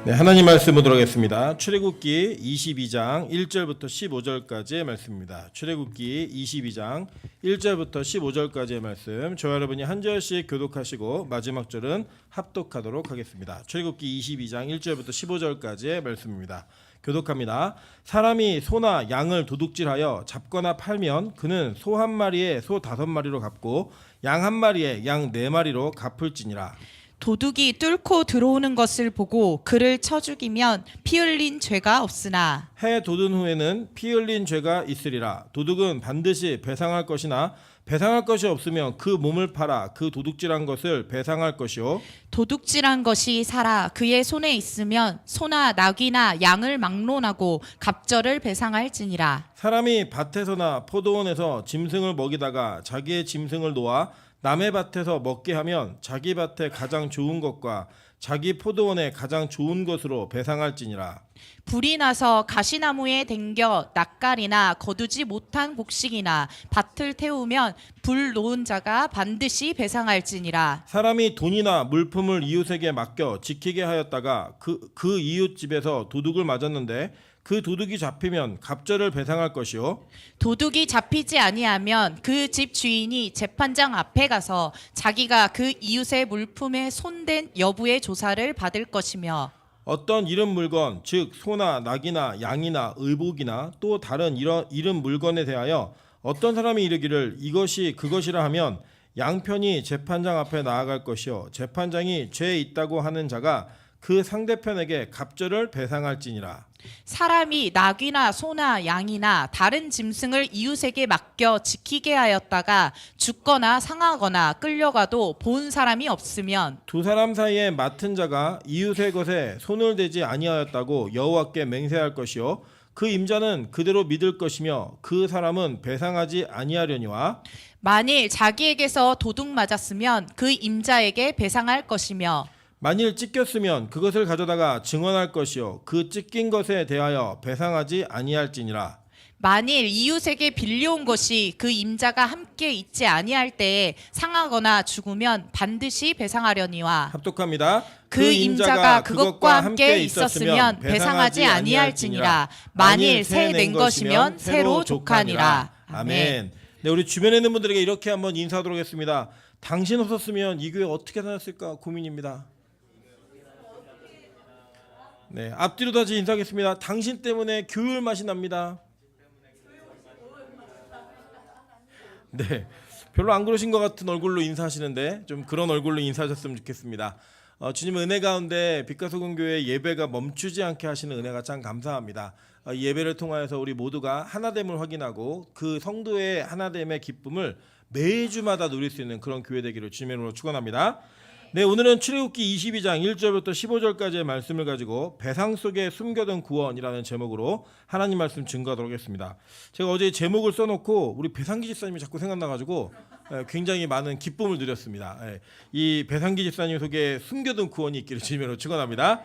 네, 하나님 말씀 보도록 하겠습니다. 출애굽기 22장 1절부터 15절까지의 말씀입니다. 출애굽기 22장 1절부터 15절까지의 말씀, 저와 여러분이 한 절씩 교독하시고 마지막 절은 합독하도록 하겠습니다. 출애굽기 22장 1절부터 15절까지의 말씀입니다. 교독합니다. 사람이 소나 양을 도둑질하여 잡거나 팔면 그는 소 한 마리에 소 5마리로 갚고 양 한 마리에 양 4마리로 갚을지니라. 도둑이 뚫고 들어오는 것을 보고 그를 쳐 죽이면 피 흘린 죄가 없으나 해 돋은 후에는 피 흘린 죄가 있으리라. 도둑은 반드시 배상할 것이나 배상할 것이 없으면 그 몸을 팔아 그 도둑질한 것을 배상할 것이요, 도둑질한 것이 살아 그의 손에 있으면 소나 낙이나 양을 막론하고 갑절을 배상할지니라. 사람이 밭에서나 포도원에서 짐승을 먹이다가 자기의 짐승을 놓아 남의 밭에서 먹게 하면 자기 밭에 가장 좋은 것과 자기 포도원에 가장 좋은 것으로 배상할지니라. 불이 나서 가시나무에 댕겨 낯갈이나 거두지 못한 곡식이나 밭을 태우면 불 놓은 자가 반드시 배상할지니라. 사람이 돈이나 물품을 이웃에게 맡겨 지키게 하였다가 그 이웃 집에서 도둑을 맞았는데 그 도둑이 잡히면 갑절을 배상할 것이요, 도둑이 잡히지 아니하면 그 집 주인이 재판장 앞에 가서 자기가 그 이웃의 물품에 손댄 여부의 조사를 받을 것이며 어떤 이른 물건, 즉 소나 낙이나 양이나 의복이나 또 다른 이른 물건에 대하여 어떤 사람이 이르기를 이것이 그것이라 하면 양편이 재판장 앞에 나아갈 것이요, 재판장이 죄 있다고 하는 자가 그 상대편에게 갑절을 배상할지니라. 사람이 낙이나 소나 양이나 다른 짐승을 이웃에게 맡겨 지키게 하였다가 죽거나 상하거나 끌려가도 본 사람이 없으면 두 사람 사이에 맡은 자가 이웃의 것에 손을 대지 아니하였다고 여호와께 맹세할 것이요, 그 임자는 그대로 믿을 것이며 그 사람은 배상하지 아니하려니와. 만일 자기에게서 도둑 맞았으면 그 임자에게 배상할 것이며 만일 찢겼으면 그것을 가져다가 증언할 것이요, 그 찢긴 것에 대하여 배상하지 아니할지니라. 만일 이웃에게 빌려온 것이 그 임자가 함께 있지 아니할 때에 상하거나 죽으면 반드시 배상하려니와 합독합니다. 그 임자가 그것과 함께 있었으면 배상하지 아니할지니라. 만일 새 낸 것이면 새로 족하니라. 아멘. 네, 우리 주변에 있는 분들에게 이렇게 한번 인사하도록 하겠습니다. 당신 없었으면 이 교회 어떻게 다녔을까 고민입니다. 네, 앞뒤로 다시 인사하겠습니다. 당신 때문에 교율 맛이 납니다. 네, 별로 안 그러신 것 같은 얼굴로 인사하시는데 좀 그런 얼굴로 인사하셨으면 좋겠습니다. 주님의 은혜 가운데 빛과소금교회 예배가 멈추지 않게 하시는 은혜가 참 감사합니다. 예배를 통하여서 우리 모두가 하나됨을 확인하고 그 성도의 하나됨의 기쁨을 매주마다 누릴 수 있는 그런 교회 되기를 주님의 이름으로 축원합니다. 네, 오늘은 출애굽기 22장 1절부터 15절까지의 말씀을 가지고 배상 속에 숨겨둔 구원이라는 제목으로 하나님 말씀 증거하도록 하겠습니다. 제가 어제 제목을 써놓고 우리 배상기 집사님이 자꾸 생각나가지고 굉장히 많은 기쁨을 누렸습니다. 이 배상기 집사님 속에 숨겨둔 구원이 있기를 주님으로 축원합니다.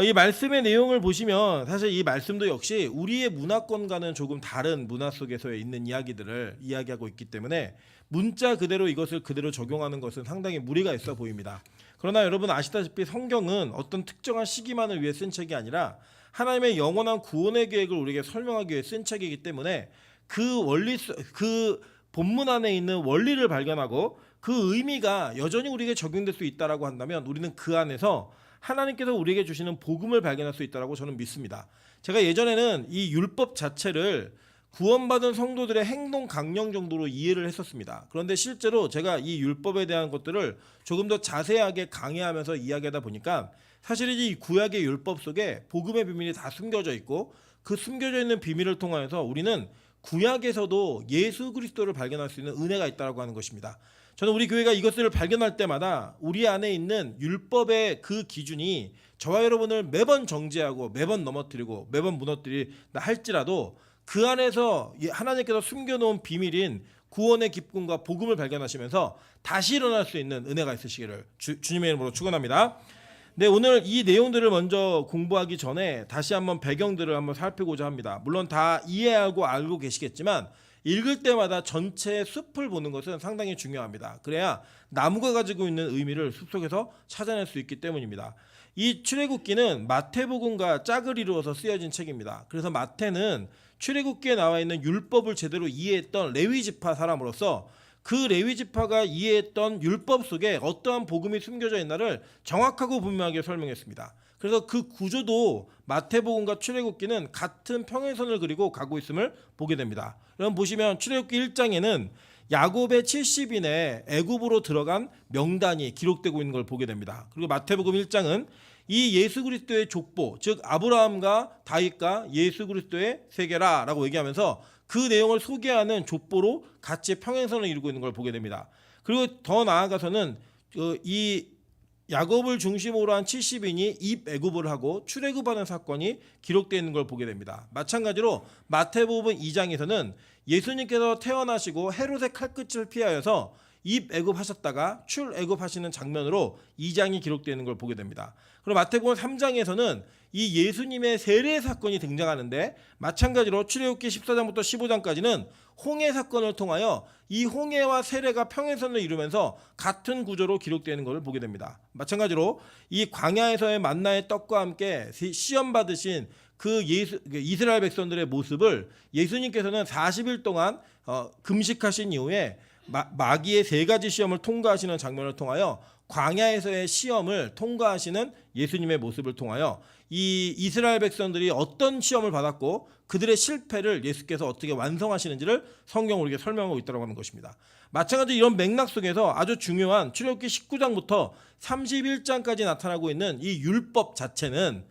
이 말씀의 내용을 보시면 사실 이 말씀도 역시 우리의 문화권과는 조금 다른 문화 속에서 있는 이야기들을 이야기하고 있기 때문에 문자 그대로 이것을 그대로 적용하는 것은 상당히 무리가 있어 보입니다. 그러나 여러분 아시다시피 성경은 어떤 특정한 시기만을 위해 쓴 책이 아니라 하나님의 영원한 구원의 계획을 우리에게 설명하기 위해 쓴 책이기 때문에 그 본문 안에 있는 원리를 발견하고 그 의미가 여전히 우리에게 적용될 수 있다라고 한다면 우리는 그 안에서 하나님께서 우리에게 주시는 복음을 발견할 수 있다라고 저는 믿습니다. 제가 예전에는 이 율법 자체를 구원받은 성도들의 행동 강령 정도로 이해를 했었습니다. 그런데 실제로 제가 이 율법에 대한 것들을 조금 더 자세하게 강해하면서 이야기하다 보니까 사실 이 구약의 율법 속에 복음의 비밀이 다 숨겨져 있고 그 숨겨져 있는 비밀을 통하여서 우리는 구약에서도 예수 그리스도를 발견할 수 있는 은혜가 있다고 하는 것입니다. 저는 우리 교회가 이것을 발견할 때마다 우리 안에 있는 율법의 그 기준이 저와 여러분을 매번 정죄하고 매번 넘어뜨리고 매번 무너뜨리다 할지라도 그 안에서 하나님께서 숨겨놓은 비밀인 구원의 기쁨과 복음을 발견하시면서 다시 일어날 수 있는 은혜가 있으시기를 주님의 이름으로 축원합니다. 네, 오늘 이 내용들을 먼저 공부하기 전에 다시 한번 배경들을 한번 살피고자 합니다. 물론 다 이해하고 알고 계시겠지만 읽을 때마다 전체 숲을 보는 것은 상당히 중요합니다. 그래야 나무가 가지고 있는 의미를 숲속에서 찾아낼 수 있기 때문입니다. 이 출애굽기는 마태복음과 짝을 이루어서 쓰여진 책입니다. 그래서 마태는 출애굽기에 나와 있는 율법을 제대로 이해했던 레위 지파 사람으로서 그 레위 지파가 이해했던 율법 속에 어떠한 복음이 숨겨져 있나를 정확하고 분명하게 설명했습니다. 그래서 그 구조도 마태복음과 출애굽기는 같은 평행선을 그리고 가고 있음을 보게 됩니다. 여러분 보시면 출애굽기 1장에는 야곱의 70인의 애굽으로 들어간 명단이 기록되고 있는 걸 보게 됩니다. 그리고 마태복음 1장은 이 예수 그리스도의 족보, 즉 아브라함과 다윗과 예수 그리스도의 세계라라고 얘기하면서 그 내용을 소개하는 족보로 같이 평행선을 이루고 있는 걸 보게 됩니다. 그리고 더 나아가서는 이 야곱을 중심으로 한 70인이 입애굽을 하고 출애굽하는 사건이 기록되어 있는 걸 보게 됩니다. 마찬가지로 마태복음 2장에서는 예수님께서 태어나시고 헤롯의 칼끝을 피하여서 입애굽하셨다가 출애굽하시는 장면으로 2장이 기록되어 있는 걸 보게 됩니다. 그리고 마태복음 3장에서는 이 예수님의 세례 사건이 등장하는데 마찬가지로 출애굽기 14장부터 15장까지는 홍해 사건을 통하여 이 홍해와 세례가 평행선을 이루면서 같은 구조로 기록되어 있는 것을 보게 됩니다. 마찬가지로 이 광야에서의 만나의 떡과 함께 시험 받으신 그 이스라엘 백성들의 모습을 예수님께서는 40일 동안 금식하신 이후에 마귀의 3가지 시험을 통과하시는 장면을 통하여 광야에서의 시험을 통과하시는 예수님의 모습을 통하여 이 이스라엘 백성들이 어떤 시험을 받았고 그들의 실패를 예수께서 어떻게 완성하시는지를 성경으로 우리에게 설명하고 있다고 하는 것입니다. 마찬가지로 이런 맥락 속에서 아주 중요한 출애굽기 19장부터 31장까지 나타나고 있는 이 율법 자체는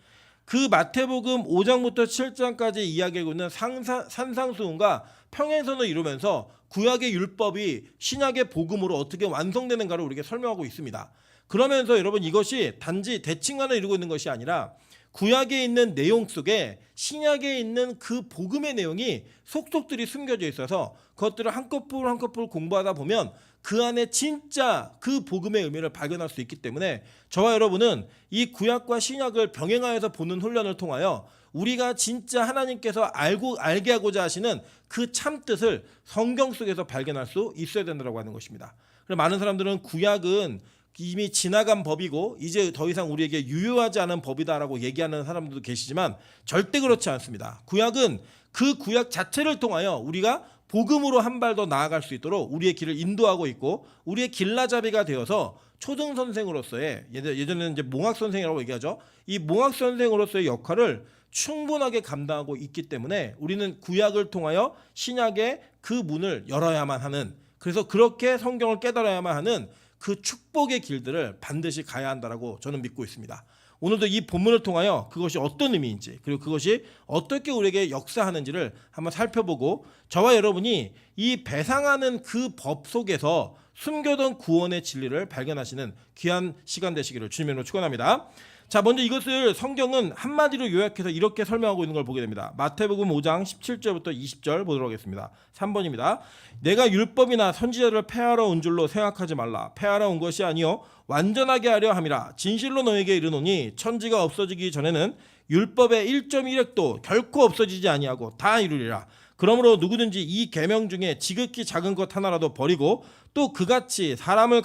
그 마태복음 5장부터 7장까지 이야기하고 있는 산상수훈과 평행선을 이루면서 구약의 율법이 신약의 복음으로 어떻게 완성되는가를 우리에게 설명하고 있습니다. 그러면서 여러분 이것이 단지 대칭만을 이루고 있는 것이 아니라 구약에 있는 내용 속에 신약에 있는 그 복음의 내용이 속속들이 숨겨져 있어서 그것들을 한꺼풀 한꺼풀 공부하다 보면 그 안에 진짜 그 복음의 의미를 발견할 수 있기 때문에 저와 여러분은 이 구약과 신약을 병행하여서 보는 훈련을 통하여 우리가 진짜 하나님께서 알게 하고자 하시는 그 참뜻을 성경 속에서 발견할 수 있어야 된다고 하는 것입니다. 그래서 많은 사람들은 구약은 이미 지나간 법이고 이제 더 이상 우리에게 유효하지 않은 법이다라고 얘기하는 사람들도 계시지만 절대 그렇지 않습니다. 구약은 그 구약 자체를 통하여 우리가 복음으로 한 발 더 나아갈 수 있도록 우리의 길을 인도하고 있고 우리의 길라잡이가 되어서 초등 선생으로서의 예전에는 이제 몽학 선생이라고 얘기하죠. 이 몽학 선생으로서의 역할을 충분하게 감당하고 있기 때문에 우리는 구약을 통하여 신약의 그 문을 열어야만 하는, 그래서 그렇게 성경을 깨달아야만 하는 그 축복의 길들을 반드시 가야 한다라고 저는 믿고 있습니다. 오늘도 이 본문을 통하여 그것이 어떤 의미인지 그리고 그것이 어떻게 우리에게 역사하는지를 한번 살펴보고 저와 여러분이 이 배상하는 그 법 속에서 숨겨둔 구원의 진리를 발견하시는 귀한 시간 되시기를 주님으로 축원합니다. 자, 먼저 이것을 성경은 한마디로 요약해서 이렇게 설명하고 있는 걸 보게 됩니다. 마태복음 5장 17절부터 20절 보도록 하겠습니다. 3번입니다. 내가 율법이나 선지자를 폐하러 온 줄로 생각하지 말라. 폐하러 온 것이 아니요 완전하게 하려 함이라. 진실로 너에게 이르노니 천지가 없어지기 전에는 율법의 1.1획도 결코 없어지지 아니하고 다 이루리라. 그러므로 누구든지 이 계명 중에 지극히 작은 것 하나라도 버리고 또 그같이 사람을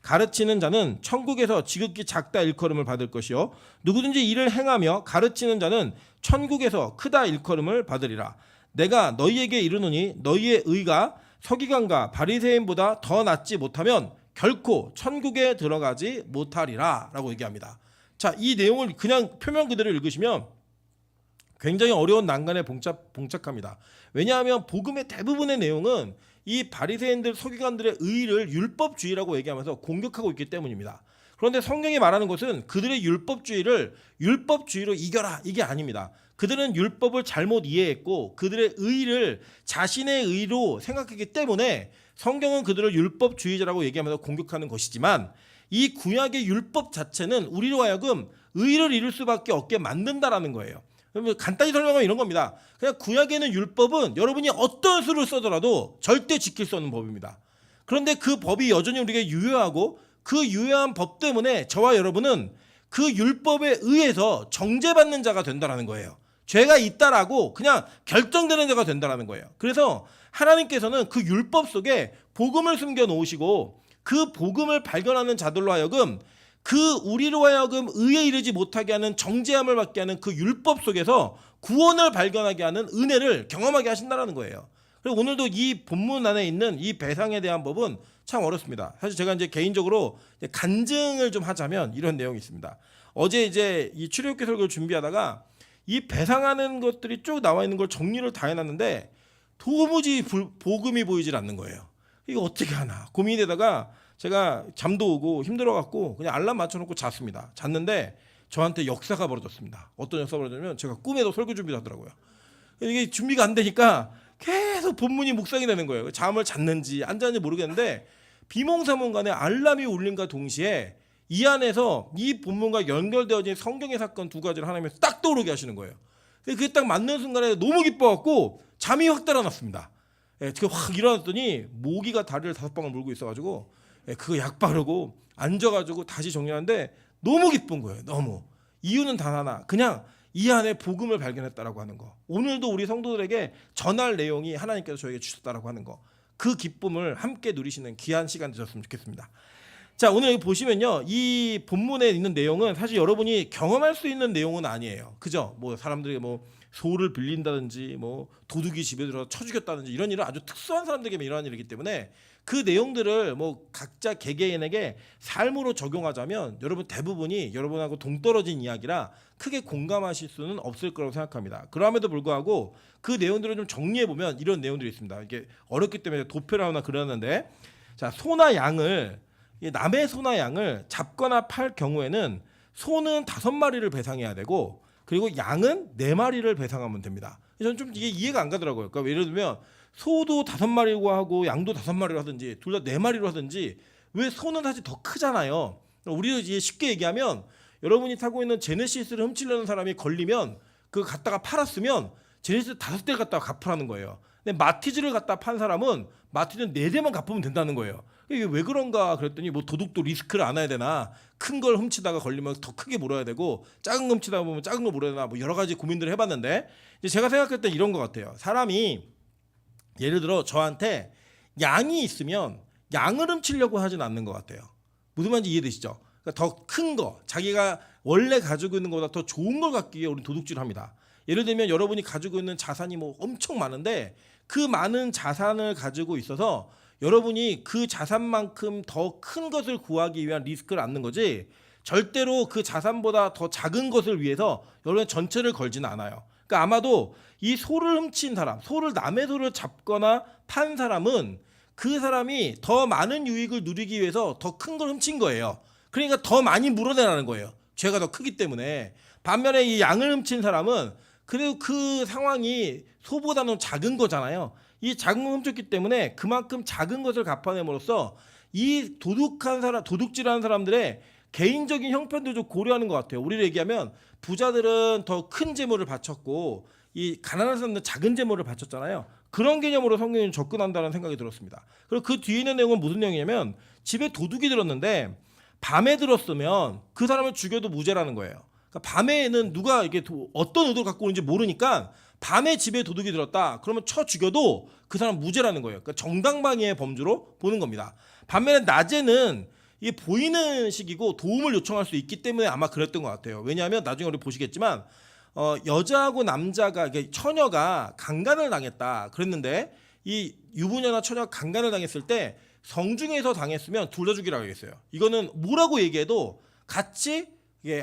가르치는 자는 천국에서 지극히 작다 일컬음을 받을 것이요 누구든지 이를 행하며 가르치는 자는 천국에서 크다 일컬음을 받으리라. 내가 너희에게 이르노니 너희의 의가 서기관과 바리새인보다 더 낫지 못하면 결코 천국에 들어가지 못하리라 라고 얘기합니다. 자, 이 내용을 그냥 표면 그대로 읽으시면 굉장히 어려운 난간에 봉착합니다. 왜냐하면 복음의 대부분의 내용은 이 바리새인들 서기관들의 의를 율법주의라고 얘기하면서 공격하고 있기 때문입니다. 그런데 성경이 말하는 것은 그들의 율법주의를 율법주의로 이겨라 이게 아닙니다. 그들은 율법을 잘못 이해했고 그들의 의를 자신의 의로 생각했기 때문에 성경은 그들을 율법주의자라고 얘기하면서 공격하는 것이지만 이 구약의 율법 자체는 우리로 하여금 의를 이룰 수밖에 없게 만든다라는 거예요. 간단히 설명하면 이런 겁니다. 그냥 구약에는 율법은 여러분이 어떤 수를 써더라도 절대 지킬 수 없는 법입니다. 그런데 그 법이 여전히 우리에게 유효하고 그 유효한 법 때문에 저와 여러분은 그 율법에 의해서 정죄받는 자가 된다는 거예요. 죄가 있다라고 그냥 결정되는 자가 된다라는 거예요. 그래서 하나님께서는 그 율법 속에 복음을 숨겨 놓으시고 그 복음을 발견하는 자들로 하여금 그 우리로 하여금 의에 이르지 못하게 하는 정죄함을 받게 하는 그 율법 속에서 구원을 발견하게 하는 은혜를 경험하게 하신다라는 거예요. 그리고 오늘도 이 본문 안에 있는 이 배상에 대한 법은 참 어렵습니다. 사실 제가 이제 개인적으로 간증을 좀 하자면 이런 내용이 있습니다. 어제 이제 이 출애굽기 설교를 준비하다가 이 배상하는 것들이 쭉 나와 있는 걸 정리를 다 해놨는데 도무지 복음이 보이질 않는 거예요. 이거 어떻게 하나 고민이 되다가 제가 잠도 오고 힘들어갖고 그냥 알람 맞춰놓고 잤습니다. 잤는데 저한테 역사가 벌어졌습니다. 어떤 역사가 벌어졌냐면 제가 꿈에도 설교 준비를 하더라고요. 이게 준비가 안 되니까 계속 본문이 묵상이 되는 거예요. 잠을 잤는지 안 잤는지 모르겠는데 비몽사몽간에 알람이 울림과 동시에 이 안에서 이 본문과 연결되어진 성경의 사건 두 가지를 하나님께서 딱 떠오르게 하시는 거예요. 그게 딱 맞는 순간에 너무 기뻐갖고 잠이 확 달아났습니다. 제가 확 일어났더니 모기가 다리를 5방울 물고 있어가지고 그거 약 바르고 앉아가지고 다시 정리하는데 너무 기쁜 거예요. 너무. 이유는 단 하나. 그냥 이 안에 복음을 발견했다라고 하는 거. 오늘도 우리 성도들에게 전할 내용이 하나님께서 저에게 주셨다라고 하는 거. 그 기쁨을 함께 누리시는 귀한 시간 되셨으면 좋겠습니다. 자, 오늘 여기 보시면요. 이 본문에 있는 내용은 사실 여러분이 경험할 수 있는 내용은 아니에요. 그죠? 뭐 사람들이 뭐 소를 빌린다든지 뭐 도둑이 집에 들어서 쳐 죽였다든지 이런 일은 아주 특수한 사람들에게 일어나는 일이기 때문에 그 내용들을 뭐 각자 개개인에게 삶으로 적용하자면 여러분 대부분이 여러분하고 동떨어진 이야기라 크게 공감하실 수는 없을 거라고 생각합니다. 그럼에도 불구하고 그 내용들을 좀 정리해 보면 이런 내용들이 있습니다. 이게 어렵기 때문에 도표를 그렸는데, 자, 소나 양을 남의 소나 양을 잡거나 팔 경우에는 소는 5마리를 배상해야 되고 그리고 양은 4마리를 배상하면 됩니다. 저는 좀 이게 이해가 안 가더라고요. 그러니까 예를 들면 소도 5마리고 하고 양도 5마리로 하든지 둘 다 4마리로 하든지 왜 소는 사실 더 크잖아요. 우리도 이제 쉽게 얘기하면 여러분이 타고 있는 제네시스를 훔치려는 사람이 걸리면 그거 갖다가 팔았으면 제네시스 5대를 갖다가 갚으라는 거예요. 근데 마티즈를 갖다 판 사람은 마티즈는 4대만 갚으면 된다는 거예요. 이게 왜 그런가 그랬더니 뭐 도둑도 리스크를 안 해야 되나, 큰 걸 훔치다가 걸리면 더 크게 물어야 되고 작은 거 훔치다 보면 작은 거 물어야 되나, 뭐 여러 가지 고민들을 해봤는데 이제 제가 생각했던 이런 것 같아요. 사람이 예를 들어 저한테 양이 있으면 양을 훔치려고 하진 않는 것 같아요. 무슨 말인지 이해되시죠? 그러니까 더 큰 거, 자기가 원래 가지고 있는 것보다 더 좋은 걸 갖기 위해 우리는 도둑질을 합니다. 예를 들면 여러분이 가지고 있는 자산이 뭐 엄청 많은데 그 많은 자산을 가지고 있어서 여러분이 그 자산만큼 더 큰 것을 구하기 위한 리스크를 안는 거지 절대로 그 자산보다 더 작은 것을 위해서 여러분 전체를 걸지는 않아요. 그러니까 아마도 이 소를 훔친 사람, 소를 남의 소를 잡거나 판 사람은 그 사람이 더 많은 유익을 누리기 위해서 더 큰 걸 훔친 거예요. 그러니까 더 많이 물어내라는 거예요. 죄가 더 크기 때문에. 반면에 이 양을 훔친 사람은 그래도 그 상황이 소보다는 작은 거잖아요. 이 작은 걸 훔쳤기 때문에 그만큼 작은 것을 갚아냄으로써 이 도둑질하는 사람들의 개인적인 형편도 좀 고려하는 것 같아요. 우리를 얘기하면 부자들은 더 큰 재물을 바쳤고 이 가난한 사람들은 작은 재물을 바쳤잖아요. 그런 개념으로 성경이 접근한다는 생각이 들었습니다. 그리고 그 뒤에 있는 내용은 무슨 내용이냐면 집에 도둑이 들었는데 밤에 들었으면 그 사람을 죽여도 무죄라는 거예요. 그러니까 밤에는 누가 이게 어떤 의도를 갖고 오는지 모르니까 밤에 집에 도둑이 들었다. 그러면 쳐 죽여도 그 사람 무죄라는 거예요. 그러니까 정당방위의 범주로 보는 겁니다. 반면에 낮에는 이게 보이는 식이고 도움을 요청할 수 있기 때문에 아마 그랬던 것 같아요. 왜냐하면 나중에 우리 보시겠지만 여자하고 남자가 처녀가 강간을 당했다 그랬는데 이 유부녀나 처녀가 강간을 당했을 때 성중에서 당했으면 둘 다 죽이라고 얘기했어요. 이거는 뭐라고 얘기해도 같이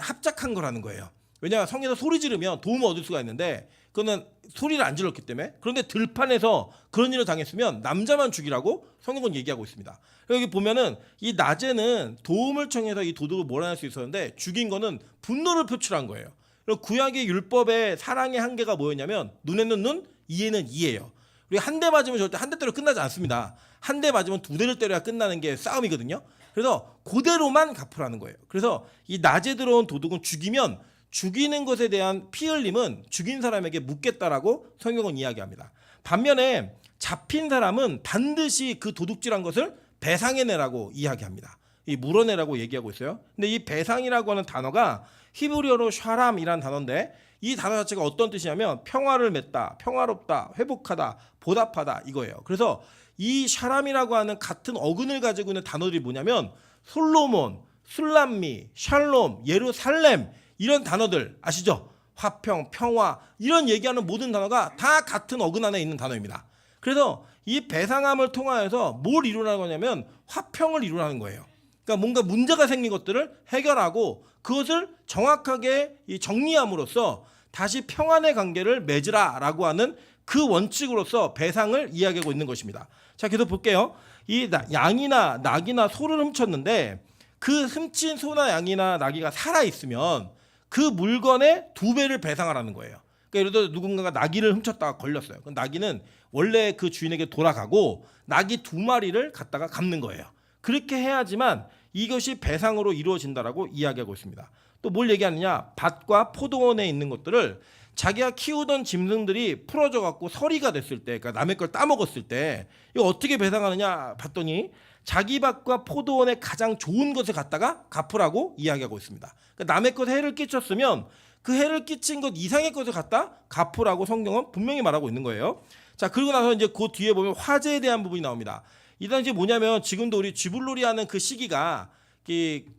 합작한 거라는 거예요. 왜냐하면 성에서 소리 지르면 도움을 얻을 수가 있는데 그거는 소리를 안 질렀기 때문에. 그런데 들판에서 그런 일을 당했으면 남자만 죽이라고 성경은 얘기하고 있습니다. 여기 보면은 이 낮에는 도움을 청해서 이 도둑을 몰아낼 수 있었는데 죽인 거는 분노를 표출한 거예요. 그리고 구약의 율법의 사랑의 한계가 뭐였냐면 눈에는 눈, 이에는 이예요. 우리가 한 대 맞으면 절대 한 대 때려 끝나지 않습니다. 한 대 맞으면 2대를 때려야 끝나는 게 싸움이거든요. 그래서 그대로만 갚으라는 거예요. 그래서 이 낮에 들어온 도둑은 죽이면 죽이는 것에 대한 피 흘림은 죽인 사람에게 묻겠다라고 성경은 이야기합니다. 반면에 잡힌 사람은 반드시 그 도둑질한 것을 배상해내라고 이야기합니다. 이 물어내라고 얘기하고 있어요. 근데 이 배상이라고 하는 단어가 히브리어로 샤람이라는 단어인데 이 단어 자체가 어떤 뜻이냐면 평화를 맺다, 평화롭다, 회복하다, 보답하다 이거예요. 그래서 이 샤람이라고 하는 같은 어근을 가지고 있는 단어들이 뭐냐면 솔로몬, 술람미, 샬롬, 예루살렘 이런 단어들 아시죠? 화평, 평화 이런 얘기하는 모든 단어가 다 같은 어근 안에 있는 단어입니다. 그래서 이 배상함을 통하여서 뭘 이루라는 거냐면 화평을 이루라는 거예요. 그러니까 뭔가 문제가 생긴 것들을 해결하고 그것을 정확하게 정리함으로써 다시 평안의 관계를 맺으라라고 하는 그 원칙으로서 배상을 이야기하고 있는 것입니다. 자, 계속 볼게요. 이 양이나 낙이나 소를 훔쳤는데 그 훔친 소나 양이나 낙이가 살아 있으면 그 물건의 2배를 배상하라는 거예요. 그러니까 예를 들어 누군가가 나귀를 훔쳤다가 걸렸어요. 그럼 나귀는 원래 그 주인에게 돌아가고 나귀 2마리를 갖다가 갚는 거예요. 그렇게 해야지만 이것이 배상으로 이루어진다라고 이야기하고 있습니다. 또 뭘 얘기하느냐? 밭과 포도원에 있는 것들을 자기가 키우던 짐승들이 풀어져 갖고 서리가 됐을 때, 그러니까 남의 걸 따먹었을 때 이거 어떻게 배상하느냐 봤더니 자기 밭과 포도원의 가장 좋은 것을 갖다가 갚으라고 이야기하고 있습니다. 그러니까 남의 것에 해를 끼쳤으면 그 해를 끼친 것 이상의 것을 갖다 갚으라고 성경은 분명히 말하고 있는 거예요. 자, 그리고 나서 이제 그 뒤에 보면 화제에 대한 부분이 나옵니다. 이 당시 뭐냐면 지금도 우리 쥐불놀이 하는 그 시기가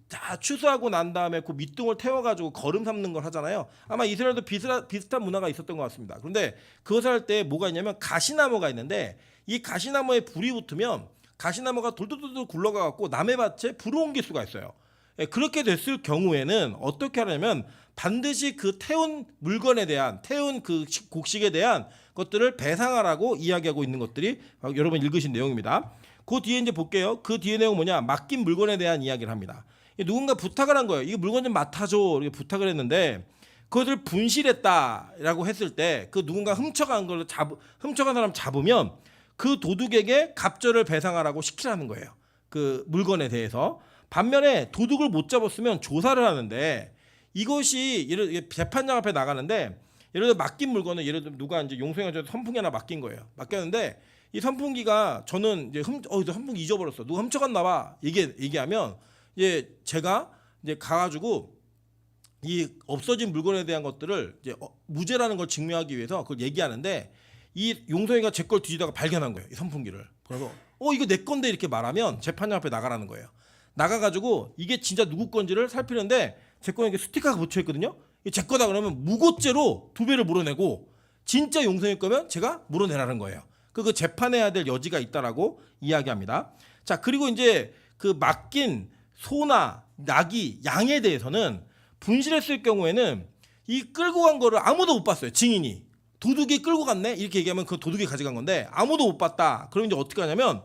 다 추수하고 난 다음에 그 밑둥을 태워가지고 거름 삼는 걸 하잖아요. 아마 이스라엘도 비슷한 문화가 있었던 것 같습니다. 그런데 그것을 할 때 뭐가 있냐면 가시나무가 있는데 이 가시나무에 불이 붙으면 가시나무가 돌돌돌 굴러가갖고 남의 밭에 불을 옮길 수가 있어요. 그렇게 됐을 경우에는 어떻게 하냐면 반드시 그 태운 물건에 대한 태운 그 곡식에 대한 것들을 배상하라고 이야기하고 있는 것들이 여러분 읽으신 내용입니다. 그 뒤에 이제 볼게요. 그 뒤에 내용 뭐냐? 맡긴 물건에 대한 이야기를 합니다. 누군가 부탁을 한 거예요. 이거 물건 좀 맡아줘 이렇게 부탁을 했는데 그것을 분실했다라고 했을 때 그 누군가 훔쳐간 사람 잡으면 그 도둑에게 갑절을 배상하라고 시키라는 거예요. 그 물건에 대해서. 반면에 도둑을 못 잡았으면 조사를 하는데 이것이 재판장 앞에 나가는데 예를 들어 맡긴 물건은 예를 들어 누가 이제 용서해가지고 선풍기 하나 맡긴 거예요. 맡겼는데 이 선풍기가 저는 이제 선풍기 잊어버렸어. 누가 훔쳐갔나 봐. 얘기하면 이제 제가 이제 가가지고 이 없어진 물건에 대한 것들을 이제 무죄라는 걸 증명하기 위해서 그걸 얘기하는데 이 용서이가 제 걸 뒤지다가 발견한 거예요. 이 선풍기를. 그래서 이거 내 건데 이렇게 말하면 재판장 앞에 나가라는 거예요. 나가가지고 이게 진짜 누구 건지를 살피는데 제 거에 이게 스티커가 붙여 있거든요. 제 거다 그러면 무고죄로 2배를 물어내고 진짜 용서일 거면 제가 물어내라는 거예요. 그 재판해야 될 여지가 있다라고 이야기합니다. 자, 그리고 이제 그 맡긴 소나 낙이 양에 대해서는 분실했을 경우에는 이 끌고 간 거를 아무도 못 봤어요. 증인이. 도둑이 끌고 갔네? 이렇게 얘기하면 그 도둑이 가져간 건데 아무도 못 봤다. 그럼 이제 어떻게 하냐면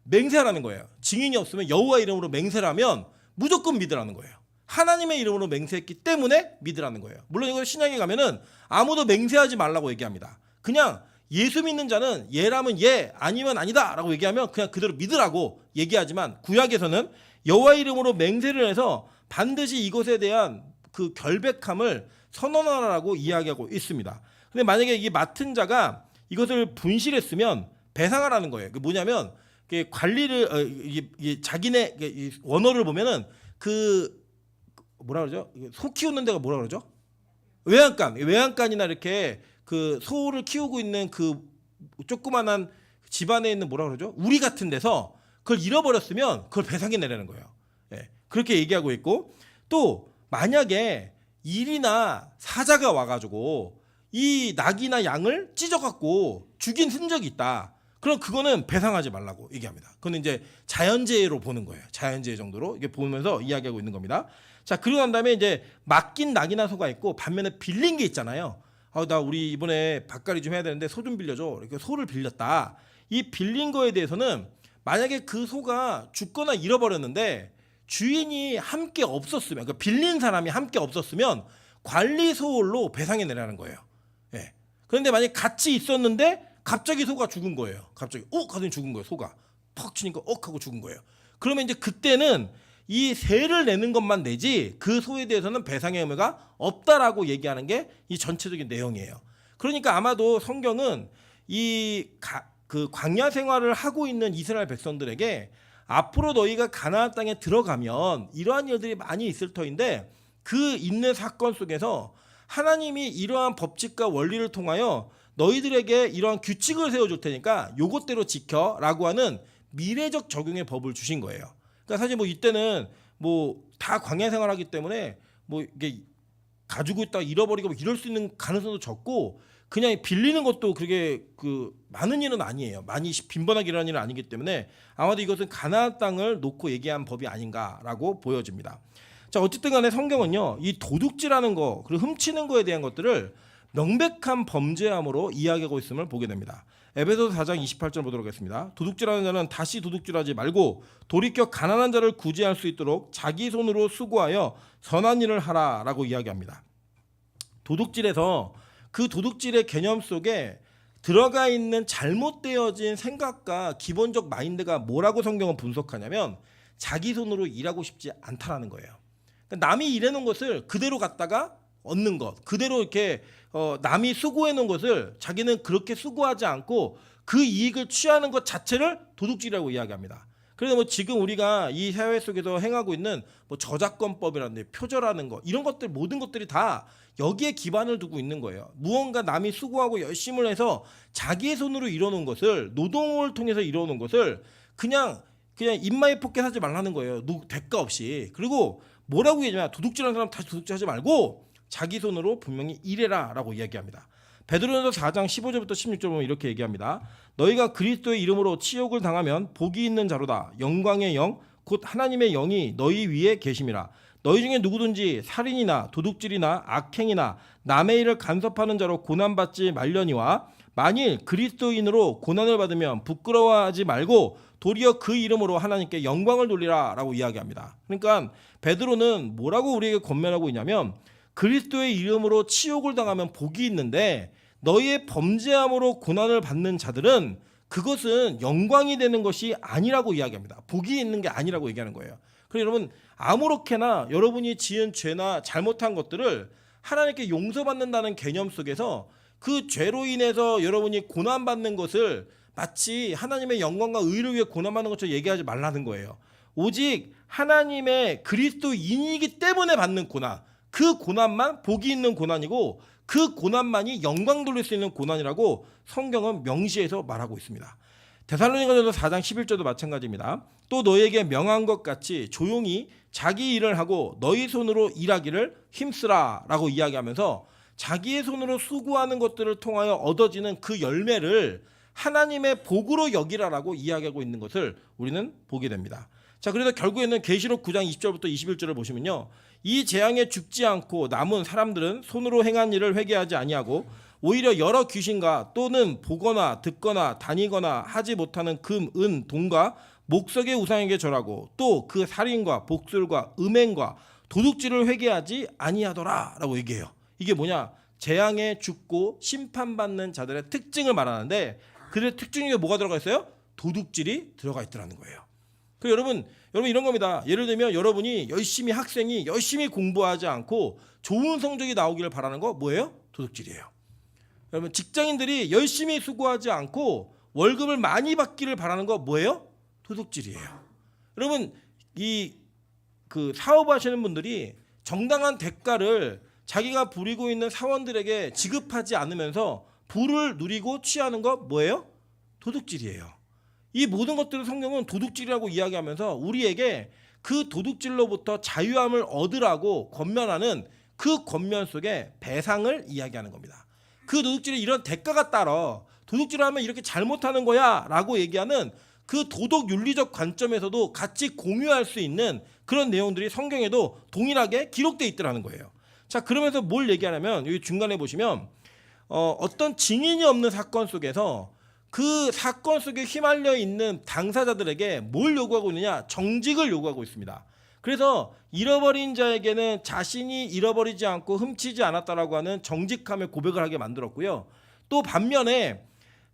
맹세하라는 거예요. 증인이 없으면 여호와 이름으로 맹세를 하면 무조건 믿으라는 거예요. 하나님의 이름으로 맹세했기 때문에 믿으라는 거예요. 물론 이거 신약에 가면은 아무도 맹세하지 말라고 얘기합니다. 그냥 예수 믿는 자는 예라면 예, 아니면 아니다 라고 얘기하면 그냥 그대로 믿으라고 얘기하지만 구약에서는 여호와 이름으로 맹세를 해서 반드시 이것에 대한 그 결백함을 선언하라고 이야기하고 있습니다. 근데 만약에 이 맡은 자가 이것을 분실했으면 배상하라는 거예요. 그 뭐냐면 관리를 자기네 원어를 보면은 그 뭐라 그러죠? 소 키우는 데가 뭐라 그러죠? 외양간이나 이렇게 그 소를 키우고 있는 그 조그만한 집안에 있는 뭐라 그러죠? 우리 같은 데서 그걸 잃어버렸으면 그걸 배상해 내라는 거예요. 예, 그렇게 얘기하고 있고 또 만약에 일이나 사자가 와가지고 이 낙이나 양을 찢어갖고 죽인 흔적이 있다. 그럼 그거는 배상하지 말라고 얘기합니다. 그건 이제 자연재해로 보는 거예요. 자연재해 정도로 이게 보면서 이야기하고 있는 겁니다. 자, 그리고 난 다음에 이제 맡긴 낙이나 소가 있고 반면에 빌린 게 있잖아요. 나 우리 이번에 밭갈이 좀 해야 되는데 소 좀 빌려줘. 이렇게 소를 빌렸다. 이 빌린 거에 대해서는 만약에 그 소가 죽거나 잃어버렸는데 주인이 함께 없었으면, 그러니까 빌린 사람이 함께 없었으면 관리 소홀로 배상해 내라는 거예요. 예. 그런데 만약에 같이 있었는데 갑자기 소가 죽은 거예요. 갑자기 하더니 죽은 거예요. 소가 퍽 치니까 하고 죽은 거예요. 그러면 이제 그때는 이 세를 내는 것만 내지 그 소에 대해서는 배상의 의무가 없다라고 얘기하는 게 이 전체적인 내용이에요. 그러니까 아마도 성경은 그 광야 생활을 하고 있는 이스라엘 백성들에게 앞으로 너희가 가나안 땅에 들어가면 이러한 일들이 많이 있을 터인데 그 있는 사건 속에서 하나님이 이러한 법칙과 원리를 통하여 너희들에게 이러한 규칙을 세워줄 테니까 요것대로 지켜라고 하는 미래적 적용의 법을 주신 거예요. 그러니까 사실 뭐 이때는 뭐 다 광야 생활하기 때문에 뭐 이게 가지고 있다가 잃어버리고 뭐 이럴 수 있는 가능성도 적고 그냥 빌리는 것도 그게 그 많은 일은 아니에요. 많이 빈번하게 일어나는 일은 아니기 때문에 아마도 이것은 가나안 땅을 놓고 얘기한 법이 아닌가라고 보여집니다. 자, 어쨌든 간에 성경은요, 이 도둑질하는 거 그리고 훔치는 거에 대한 것들을 명백한 범죄함으로 이야기하고 있음을 보게 됩니다. 에베소서 4장 28절 보도록 하겠습니다. 도둑질하는 자는 다시 도둑질하지 말고 돌이켜 가난한 자를 구제할 수 있도록 자기 손으로 수고하여 선한 일을 하라라고 이야기합니다. 도둑질에서 그 도둑질의 개념 속에 들어가 있는 잘못되어진 생각과 기본적 마인드가 뭐라고 성경은 분석하냐면 자기 손으로 일하고 싶지 않다라는 거예요. 그러니까 남이 일해놓은 것을 그대로 갖다가 얻는 것, 그대로 이렇게 남이 수고해 놓은 것을 자기는 그렇게 수고하지 않고 그 이익을 취하는 것 자체를 도둑질이라고 이야기합니다. 그래서 뭐 지금 우리가 이 사회 속에서 행하고 있는 뭐 저작권법이라든지 표절하는 것 이런 것들 모든 것들이 다 여기에 기반을 두고 있는 거예요. 무언가 남이 수고하고 열심을 해서 자기의 손으로 이뤄놓은 것을 노동을 통해서 이뤄놓은 것을 그냥 입마에 포켓하지 말라는 거예요. 대가 없이. 그리고 뭐라고 얘기하냐? 도둑질하는 사람 다시 도둑질하지 말고 자기 손으로 분명히 일해라라고 이야기합니다. 베드로전서 4장 15절부터 16절 보면 이렇게 얘기합니다. 너희가 그리스도의 이름으로 치욕을 당하면 복이 있는 자로다. 영광의 영 곧 하나님의 영이 너희 위에 계심이라. 너희 중에 누구든지 살인이나 도둑질이나 악행이나 남의 일을 간섭하는 자로 고난받지 말려니와 만일 그리스도인으로 고난을 받으면 부끄러워하지 말고 도리어 그 이름으로 하나님께 영광을 돌리라라고 이야기합니다. 그러니까 베드로는 뭐라고 우리에게 권면하고 있냐면 그리스도의 이름으로 치욕을 당하면 복이 있는데 너희의 범죄함으로 고난을 받는 자들은 그것은 영광이 되는 것이 아니라고 이야기합니다. 복이 있는 게 아니라고 얘기하는 거예요. 그래서 여러분 아무렇게나 여러분이 지은 죄나 잘못한 것들을 하나님께 용서받는다는 개념 속에서 그 죄로 인해서 여러분이 고난받는 것을 마치 하나님의 영광과 의를 위해 고난받는 것처럼 얘기하지 말라는 거예요. 오직 하나님의 그리스도인이기 때문에 받는 고난, 그 고난만 복이 있는 고난이고 그 고난만이 영광 돌릴 수 있는 고난이라고 성경은 명시해서 말하고 있습니다. 데살로니가전서 4장 11절도 마찬가지입니다. 또 너희에게 명한 것 같이 조용히 자기 일을 하고 너희 손으로 일하기를 힘쓰라라고 이야기하면서 자기의 손으로 수고하는 것들을 통하여 얻어지는 그 열매를 하나님의 복으로 여기라라고 이야기하고 있는 것을 우리는 보게 됩니다. 자, 그래서 결국에는 계시록 9장 20절부터 21절을 보시면요. 이 재앙에 죽지 않고 남은 사람들은 손으로 행한 일을 회개하지 아니하고 오히려 여러 귀신과 또는 보거나 듣거나 다니거나 하지 못하는 금, 은, 돈과 목석의 우상에게 절하고 또 그 살인과 복술과 음행과 도둑질을 회개하지 아니하더라라고 얘기해요. 이게 뭐냐? 재앙에 죽고 심판받는 자들의 특징을 말하는데 그들의 특징 중에 뭐가 들어가 있어요? 도둑질이 들어가 있더라는 거예요. 그리고 여러분 이런 겁니다. 예를 들면 여러분이 학생이 열심히 공부하지 않고 좋은 성적이 나오기를 바라는 거 뭐예요? 도둑질이에요. 여러분 직장인들이 열심히 수고하지 않고 월급을 많이 받기를 바라는 거 뭐예요? 도둑질이에요. 여러분 그 사업하시는 분들이 정당한 대가를 자기가 부리고 있는 사원들에게 지급하지 않으면서 부를 누리고 취하는 거 뭐예요? 도둑질이에요. 이 모든 것들을 성경은 도둑질이라고 이야기하면서 우리에게 그 도둑질로부터 자유함을 얻으라고 권면하는 그 권면 속에 배상을 이야기하는 겁니다. 그 도둑질에 이런 대가가 따라 도둑질을 하면 이렇게 잘못하는 거야 라고 얘기하는 그 도덕 윤리적 관점에서도 같이 공유할 수 있는 그런 내용들이 성경에도 동일하게 기록되어 있더라는 거예요. 자, 그러면서 뭘 얘기하냐면 여기 중간에 보시면 어떤 증인이 없는 사건 속에서 그 사건 속에 휘말려 있는 당사자들에게 뭘 요구하고 있느냐? 정직을 요구하고 있습니다. 그래서 잃어버린 자에게는 자신이 잃어버리지 않고 훔치지 않았다라고 하는 정직함의 고백을 하게 만들었고요. 또 반면에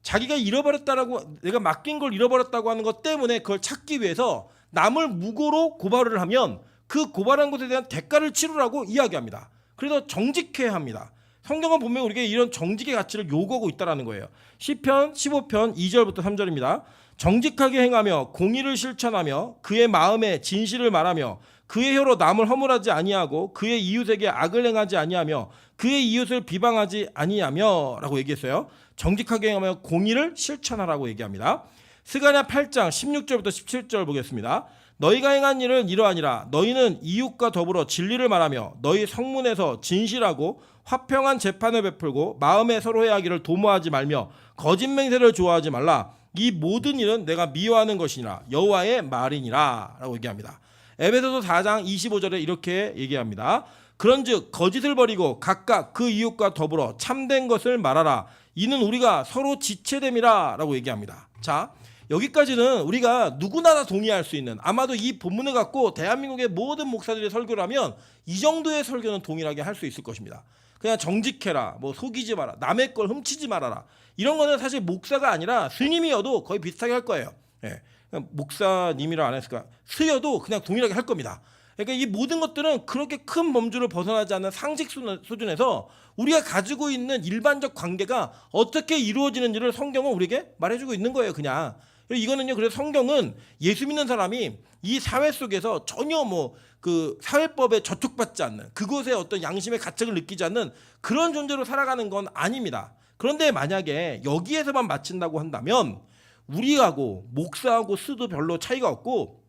자기가 잃어버렸다라고 내가 맡긴 걸 잃어버렸다고 하는 것 때문에 그걸 찾기 위해서 남을 무고로 고발을 하면 그 고발한 것에 대한 대가를 치르라고 이야기합니다. 그래서 정직해야 합니다. 성경은 보면 우리에게 이런 정직의 가치를 요구하고 있다는 거예요. 시편 15편 2절부터 3절입니다. 정직하게 행하며 공의를 실천하며 그의 마음에 진실을 말하며 그의 혀로 남을 허물하지 아니하고 그의 이웃에게 악을 행하지 아니하며 그의 이웃을 비방하지 아니하며라고 얘기했어요. 정직하게 행하며 공의를 실천하라고 얘기합니다. 스가랴 8장 16절부터 17절 보겠습니다. 너희가 행한 일은 이러하니라. 너희는 이웃과 더불어 진리를 말하며 너희 성문에서 진실하고 화평한 재판을 베풀고 마음에 서로 해하기를 도모하지 말며 거짓 맹세를 좋아하지 말라. 이 모든 일은 내가 미워하는 것이니라. 여호와의 말이니라 라고 얘기합니다. 에베소서 4장 25절에 이렇게 얘기합니다. 그런즉 거짓을 버리고 각각 그 이웃과 더불어 참된 것을 말하라. 이는 우리가 서로 지체됨이라 라고 얘기합니다. 자, 여기까지는 우리가 누구나 다 동의할 수 있는, 아마도 이 본문을 갖고 대한민국의 모든 목사들이 설교를 하면 이 정도의 설교는 동일하게 할 수 있을 것입니다. 그냥 정직해라, 뭐 속이지 마라, 남의 걸 훔치지 말아라, 이런 거는 사실 목사가 아니라 스님이어도 거의 비슷하게 할 거예요. 예. 목사님이라 안 했을까, 스여도 그냥 동일하게 할 겁니다. 그러니까 이 모든 것들은 그렇게 큰 범주를 벗어나지 않는 상식 수준에서 우리가 가지고 있는 일반적 관계가 어떻게 이루어지는지를 성경은 우리에게 말해주고 있는 거예요. 그냥 이거는요. 그래서 성경은 예수 믿는 사람이 이 사회 속에서 전혀 뭐 그 사회법에 저촉받지 않는, 그곳에 어떤 양심의 가책을 느끼지 않는 그런 존재로 살아가는 건 아닙니다. 그런데 만약에 여기에서만 맞춘다고 한다면 우리하고 목사하고 스도 별로 차이가 없고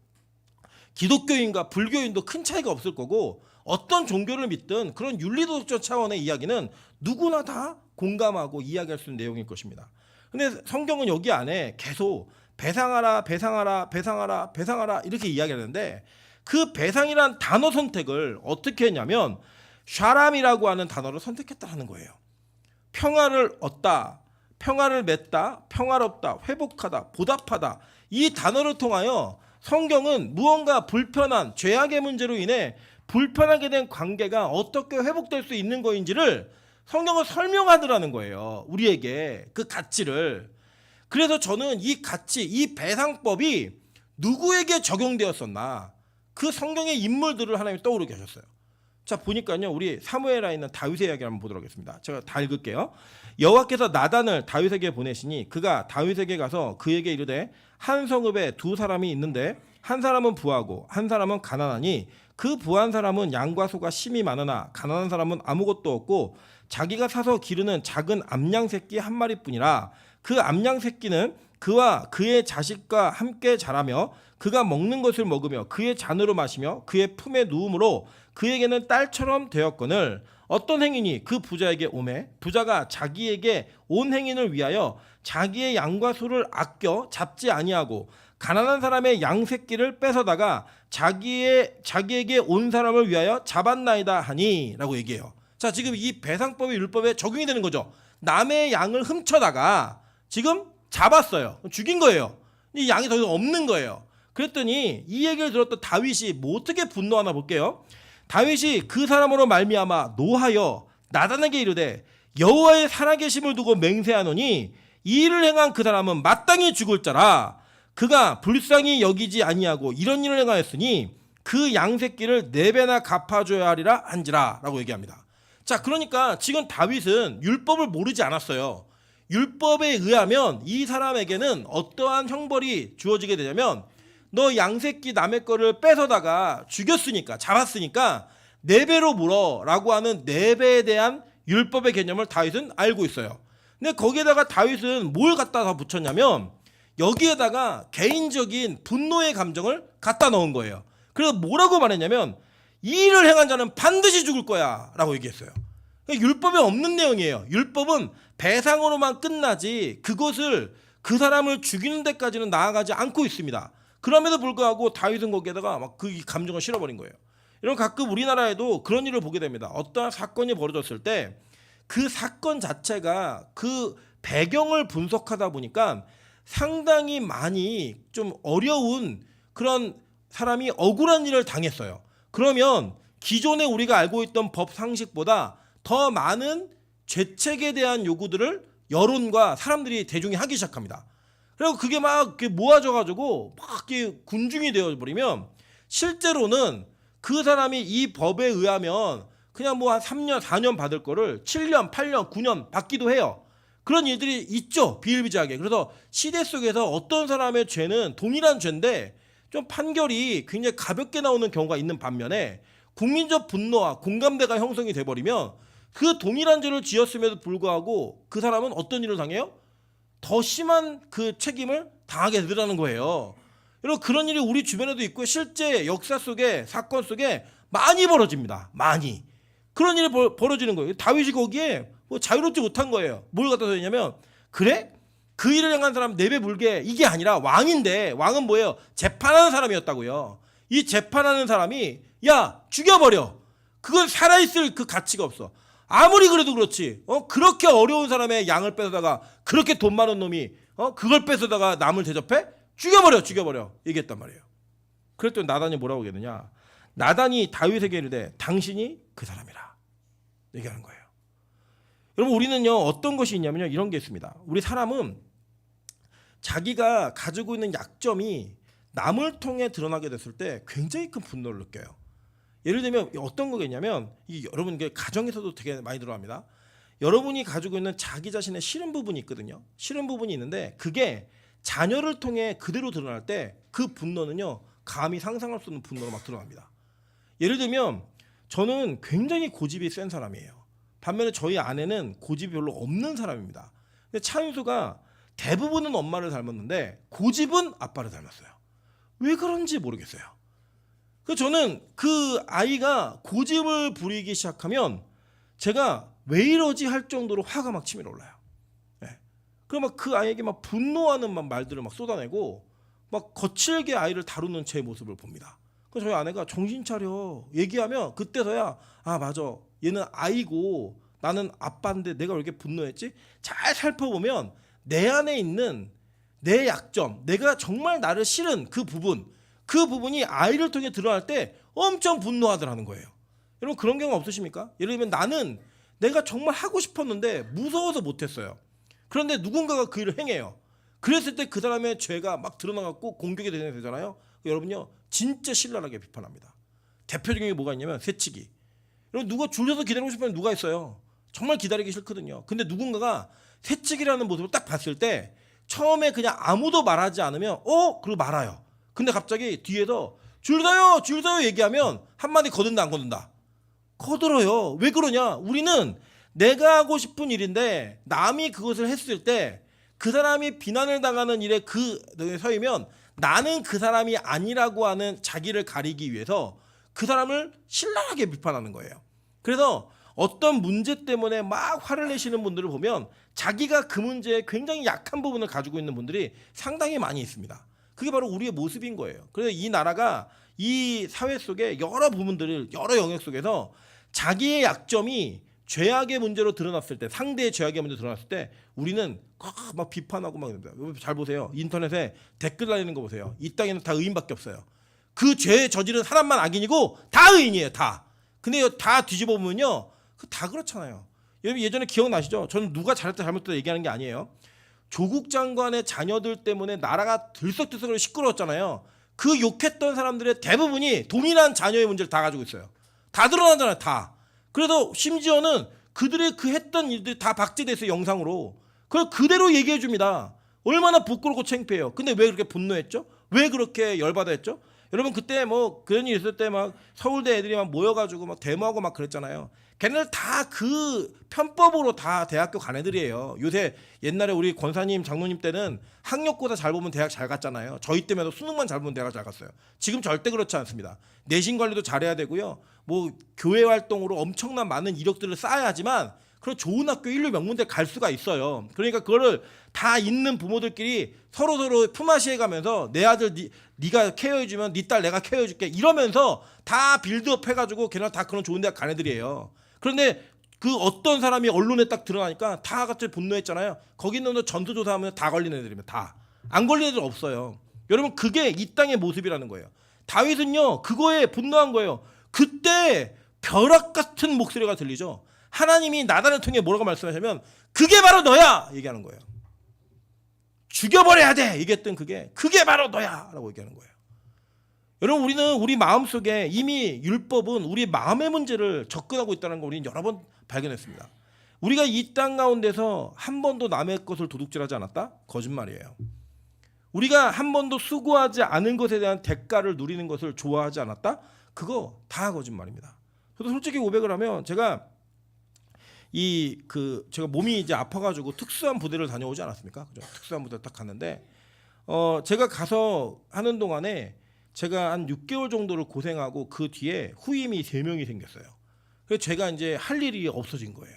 기독교인과 불교인도 큰 차이가 없을 거고, 어떤 종교를 믿든 그런 윤리도덕적 차원의 이야기는 누구나 다 공감하고 이야기할 수 있는 내용일 것입니다. 근데 성경은 여기 안에 계속 배상하라, 배상하라, 배상하라, 배상하라 이렇게 이야기하는데, 그 배상이란 단어 선택을 어떻게 했냐면 샤람이라고 하는 단어를 선택했다는 거예요. 평화를 얻다, 평화를 맺다, 평화롭다, 회복하다, 보답하다, 이 단어를 통하여 성경은 무언가 불편한 죄악의 문제로 인해 불편하게 된 관계가 어떻게 회복될 수 있는 거인지를 성경은 설명하더라는 거예요. 우리에게 그 가치를. 그래서 저는 이 가치, 이 배상법이 누구에게 적용되었었나, 그 성경의 인물들을 하나님이 떠오르게 하셨어요. 자, 보니까요, 우리 사무엘하에 있는 다윗의 이야기를 한번 보도록 하겠습니다. 제가 다 읽을게요. 여호와께서 나단을 다윗에게 보내시니 그가 다윗에게 가서 그에게 이르되 한 성읍에 두 사람이 있는데 한 사람은 부하고 한 사람은 가난하니 그 부한 사람은 양과 소가 심이 많으나 가난한 사람은 아무것도 없고 자기가 사서 기르는 작은 암양 새끼 한 마리뿐이라. 그 암양 새끼는 그와 그의 자식과 함께 자라며 그가 먹는 것을 먹으며 그의 잔으로 마시며 그의 품에 누움으로 그에게는 딸처럼 되었거늘 어떤 행인이 그 부자에게 오매 부자가 자기에게 온 행인을 위하여 자기의 양과 소를 아껴 잡지 아니하고 가난한 사람의 양 새끼를 뺏어다가 자기에게 온 사람을 위하여 잡았나이다 하니라고 얘기해요. 자, 지금 이 배상법이 율법에 적용이 되는 거죠. 남의 양을 훔쳐다가 지금 잡았어요. 죽인 거예요. 이 양이 더 이상 없는 거예요. 그랬더니 이 얘기를 들었던 다윗이 뭐 어떻게 분노하나 볼게요. 다윗이 그 사람으로 말미암아 노하여 나단에게 이르되 여호와의 살아계심을 두고 맹세하노니 이 일을 행한 그 사람은 마땅히 죽을 자라. 그가 불쌍히 여기지 아니하고 이런 일을 행하였으니 그 양새끼를 4배나 갚아줘야 하리라 한지라 라고 얘기합니다. 자, 그러니까 지금 다윗은 율법을 모르지 않았어요. 율법에 의하면 이 사람에게는 어떠한 형벌이 주어지게 되냐면, 너 양새끼 남의 거를 뺏어다가 죽였으니까, 잡았으니까 4배로 물어 라고 하는 4배에 대한 율법의 개념을 다윗은 알고 있어요. 근데 거기에다가 다윗은 뭘 갖다 더 붙였냐면 여기에다가 개인적인 분노의 감정을 갖다 넣은 거예요. 그래서 뭐라고 말했냐면 이 일을 행한 자는 반드시 죽을 거야 라고 얘기했어요. 율법에 없는 내용이에요. 율법은 배상으로만 끝나지 그것을 그 사람을 죽이는 데까지는 나아가지 않고 있습니다. 그럼에도 불구하고 다윗은 거기에다가 막 그 감정을 실어버린 거예요. 이런 가끔 우리나라에도 그런 일을 보게 됩니다. 어떠한 사건이 벌어졌을 때 그 사건 자체가 그 배경을 분석하다 보니까 상당히 많이 좀 어려운 그런 사람이 억울한 일을 당했어요. 그러면 기존에 우리가 알고 있던 법 상식보다 더 많은 죄책에 대한 요구들을 여론과 사람들이 대중이 하기 시작합니다. 그리고 그게 막 모아져가지고 막 군중이 되어버리면 실제로는 그 사람이 이 법에 의하면 그냥 뭐 한 3년, 4년 받을 거를 7년, 8년, 9년 받기도 해요. 그런 일들이 있죠. 비일비재하게. 그래서 시대 속에서 어떤 사람의 죄는 동일한 죄인데 좀 판결이 굉장히 가볍게 나오는 경우가 있는 반면에 국민적 분노와 공감대가 형성이 돼버리면 그 동일한 죄를 지었음에도 불구하고 그 사람은 어떤 일을 당해요? 더 심한 그 책임을 당하게 되더라는 거예요. 여러분 그런 일이 우리 주변에도 있고 실제 역사 속에 사건 속에 많이 벌어집니다. 많이. 그런 일이 벌어지는 거예요. 다윗이 거기에 뭐 자유롭지 못한 거예요. 뭘 갖다 썼냐면 그래? 그 일을 행한 사람 내배 물게 이게 아니라 왕인데 왕은 뭐예요? 재판하는 사람이었다고요. 이 재판하는 사람이 야 죽여버려. 그건 살아있을 그 가치가 없어. 아무리 그래도 그렇지. 그렇게 어려운 사람의 양을 뺏어다가 그렇게 돈 많은 놈이 그걸 뺏어다가 남을 대접해? 죽여버려. 얘기했단 말이에요. 그랬더니 나단이 뭐라고 얘기하느냐. 나단이 다윗에게 이르되 당신이 그 사람이라 얘기하는 거예요. 여러분 우리는요 어떤 것이 있냐면요 이런 게 있습니다. 우리 사람은 자기가 가지고 있는 약점이 남을 통해 드러나게 됐을 때 굉장히 큰 분노를 느껴요. 예를 들면 어떤 거겠냐면 여러분 이게 가정에서도 되게 많이 들어갑니다. 여러분이 가지고 있는 자기 자신의 싫은 부분이 있거든요. 싫은 부분이 있는데 그게 자녀를 통해 그대로 드러날 때 그 분노는요 감히 상상할 수 없는 분노로 막 드러납니다. 예를 들면 저는 굉장히 고집이 센 사람이에요. 반면에 저희 아내는 고집이 별로 없는 사람입니다. 근데 차윤수가 대부분은 엄마를 닮았는데 고집은 아빠를 닮았어요. 왜 그런지 모르겠어요. 그래서 저는 그 아이가 고집을 부리기 시작하면 제가 왜 이러지 할 정도로 화가 막 치밀어 올라요. 네. 그럼 막 그 아이에게 막 분노하는 막 말들을 막 쏟아내고 막 거칠게 아이를 다루는 제 모습을 봅니다. 그래서 저희 아내가 정신 차려 얘기하면 그때서야 아 맞아 얘는 아이고 나는 아빠인데 내가 왜 이렇게 분노했지? 잘 살펴보면 내 안에 있는 내 약점 내가 정말 나를 싫은 그 부분이 아이를 통해 드러날 때 엄청 분노하더라는 거예요. 여러분 그런 경우 없으십니까? 예를 들면 나는 내가 정말 하고 싶었는데 무서워서 못했어요. 그런데 누군가가 그 일을 행해요. 그랬을 때 그 사람의 죄가 막 드러나갖고 공격이 되잖아요. 여러분요 진짜 신랄하게 비판합니다. 대표적인 게 뭐가 있냐면 새치기. 여러분 누가 줄 서서 기다리고 싶으면 누가 있어요. 정말 기다리기 싫거든요. 근데 누군가가 새치기라는 모습을 딱 봤을 때 처음에 그냥 아무도 말하지 않으면 그리고 말아요. 근데 갑자기 뒤에서 줄 서요 얘기하면 한마디 거둔다 안 거둔다? 거들어요. 왜 그러냐? 우리는 내가 하고 싶은 일인데 남이 그것을 했을 때 그 사람이 비난을 당하는 일에 그 서이면 나는 그 사람이 아니라고 하는 자기를 가리기 위해서 그 사람을 신랄하게 비판하는 거예요. 그래서 어떤 문제 때문에 막 화를 내시는 분들을 보면 자기가 그 문제에 굉장히 약한 부분을 가지고 있는 분들이 상당히 많이 있습니다. 그게 바로 우리의 모습인 거예요. 그래서 이 나라가 이 사회 속에 여러 부분들을 여러 영역 속에서 자기의 약점이 죄악의 문제로 드러났을 때 상대의 죄악의 문제로 드러났을 때 우리는 막 비판하고 막 잘 보세요. 인터넷에 댓글 달리는 거 보세요. 이 땅에는 다 의인밖에 없어요. 그 죄 저지른 사람만 악인이고 다 의인이에요. 다. 근데 다 뒤집어 보면요. 다 그렇잖아요. 여러분 예전에 기억나시죠? 저는 누가 잘했다 잘못했다 얘기하는 게 아니에요. 조국 장관의 자녀들 때문에 나라가 들썩들썩 시끄러웠잖아요. 그 욕했던 사람들의 대부분이 동일한 자녀의 문제를 다 가지고 있어요. 다 드러나잖아요. 다. 그래서 심지어는 그들의 그 했던 일들이 다 박제돼서 영상으로 그걸 그대로 얘기해 줍니다. 얼마나 부끄럽고 창피해요. 근데 왜 그렇게 분노했죠? 왜 그렇게 열받아 했죠? 여러분 그때 뭐 그런 일 있을 때 막 서울대 애들이 막 모여가지고 막 데모하고 막 그랬잖아요. 걔네들 다 그 편법으로 다 대학교 간 애들이에요. 요새 옛날에 우리 권사님 장로님 때는 학력고사 잘 보면 대학 잘 갔잖아요. 저희 때문에도 수능만 잘 보면 대학 잘 갔어요. 지금 절대 그렇지 않습니다. 내신 관리도 잘해야 되고요. 뭐 교회 활동으로 엄청난 많은 이력들을 쌓아야 하지만 그런 좋은 학교 인류 명문대 갈 수가 있어요. 그러니까 그거를 다 있는 부모들끼리 서로 품앗이 해가면서 내 아들 네가 케어해주면 네 딸 내가 케어해줄게 이러면서 다 빌드업 해가지고 걔네 다 그런 좋은 대학 간 애들이에요. 그런데 그 어떤 사람이 언론에 딱 드러나니까 다 같이 분노했잖아요. 거기 있는 놈들 전수조사하면 다 걸린 애들이면 다. 안 걸린 애들 없어요. 여러분 그게 이 땅의 모습이라는 거예요. 다윗은요 그거에 분노한 거예요. 그때 벼락 같은 목소리가 들리죠. 하나님이 나단을 통해 뭐라고 말씀하시면 그게 바로 너야 얘기하는 거예요. 죽여버려야 돼 얘기했던 그게 바로 너야 라고 얘기하는 거예요. 여러분 우리는 우리 마음속에 이미 율법은 우리 마음의 문제를 접근하고 있다는 걸 우리는 여러 번 발견했습니다. 우리가 이 땅 가운데서 한 번도 남의 것을 도둑질하지 않았다? 거짓말이에요. 우리가 한 번도 수고하지 않은 것에 대한 대가를 누리는 것을 좋아하지 않았다? 그거 다 거짓말입니다. 저도 솔직히 고백을 하면 제가 제가 몸이 이제 아파가지고 특수한 부대를 다녀오지 않았습니까? 그죠? 특수한 부대 딱 갔는데 제가 가서 하는 동안에 제가 한 6개월 정도를 고생하고 그 뒤에 후임이 3명이 생겼어요. 그래서 제가 이제 할 일이 없어진 거예요.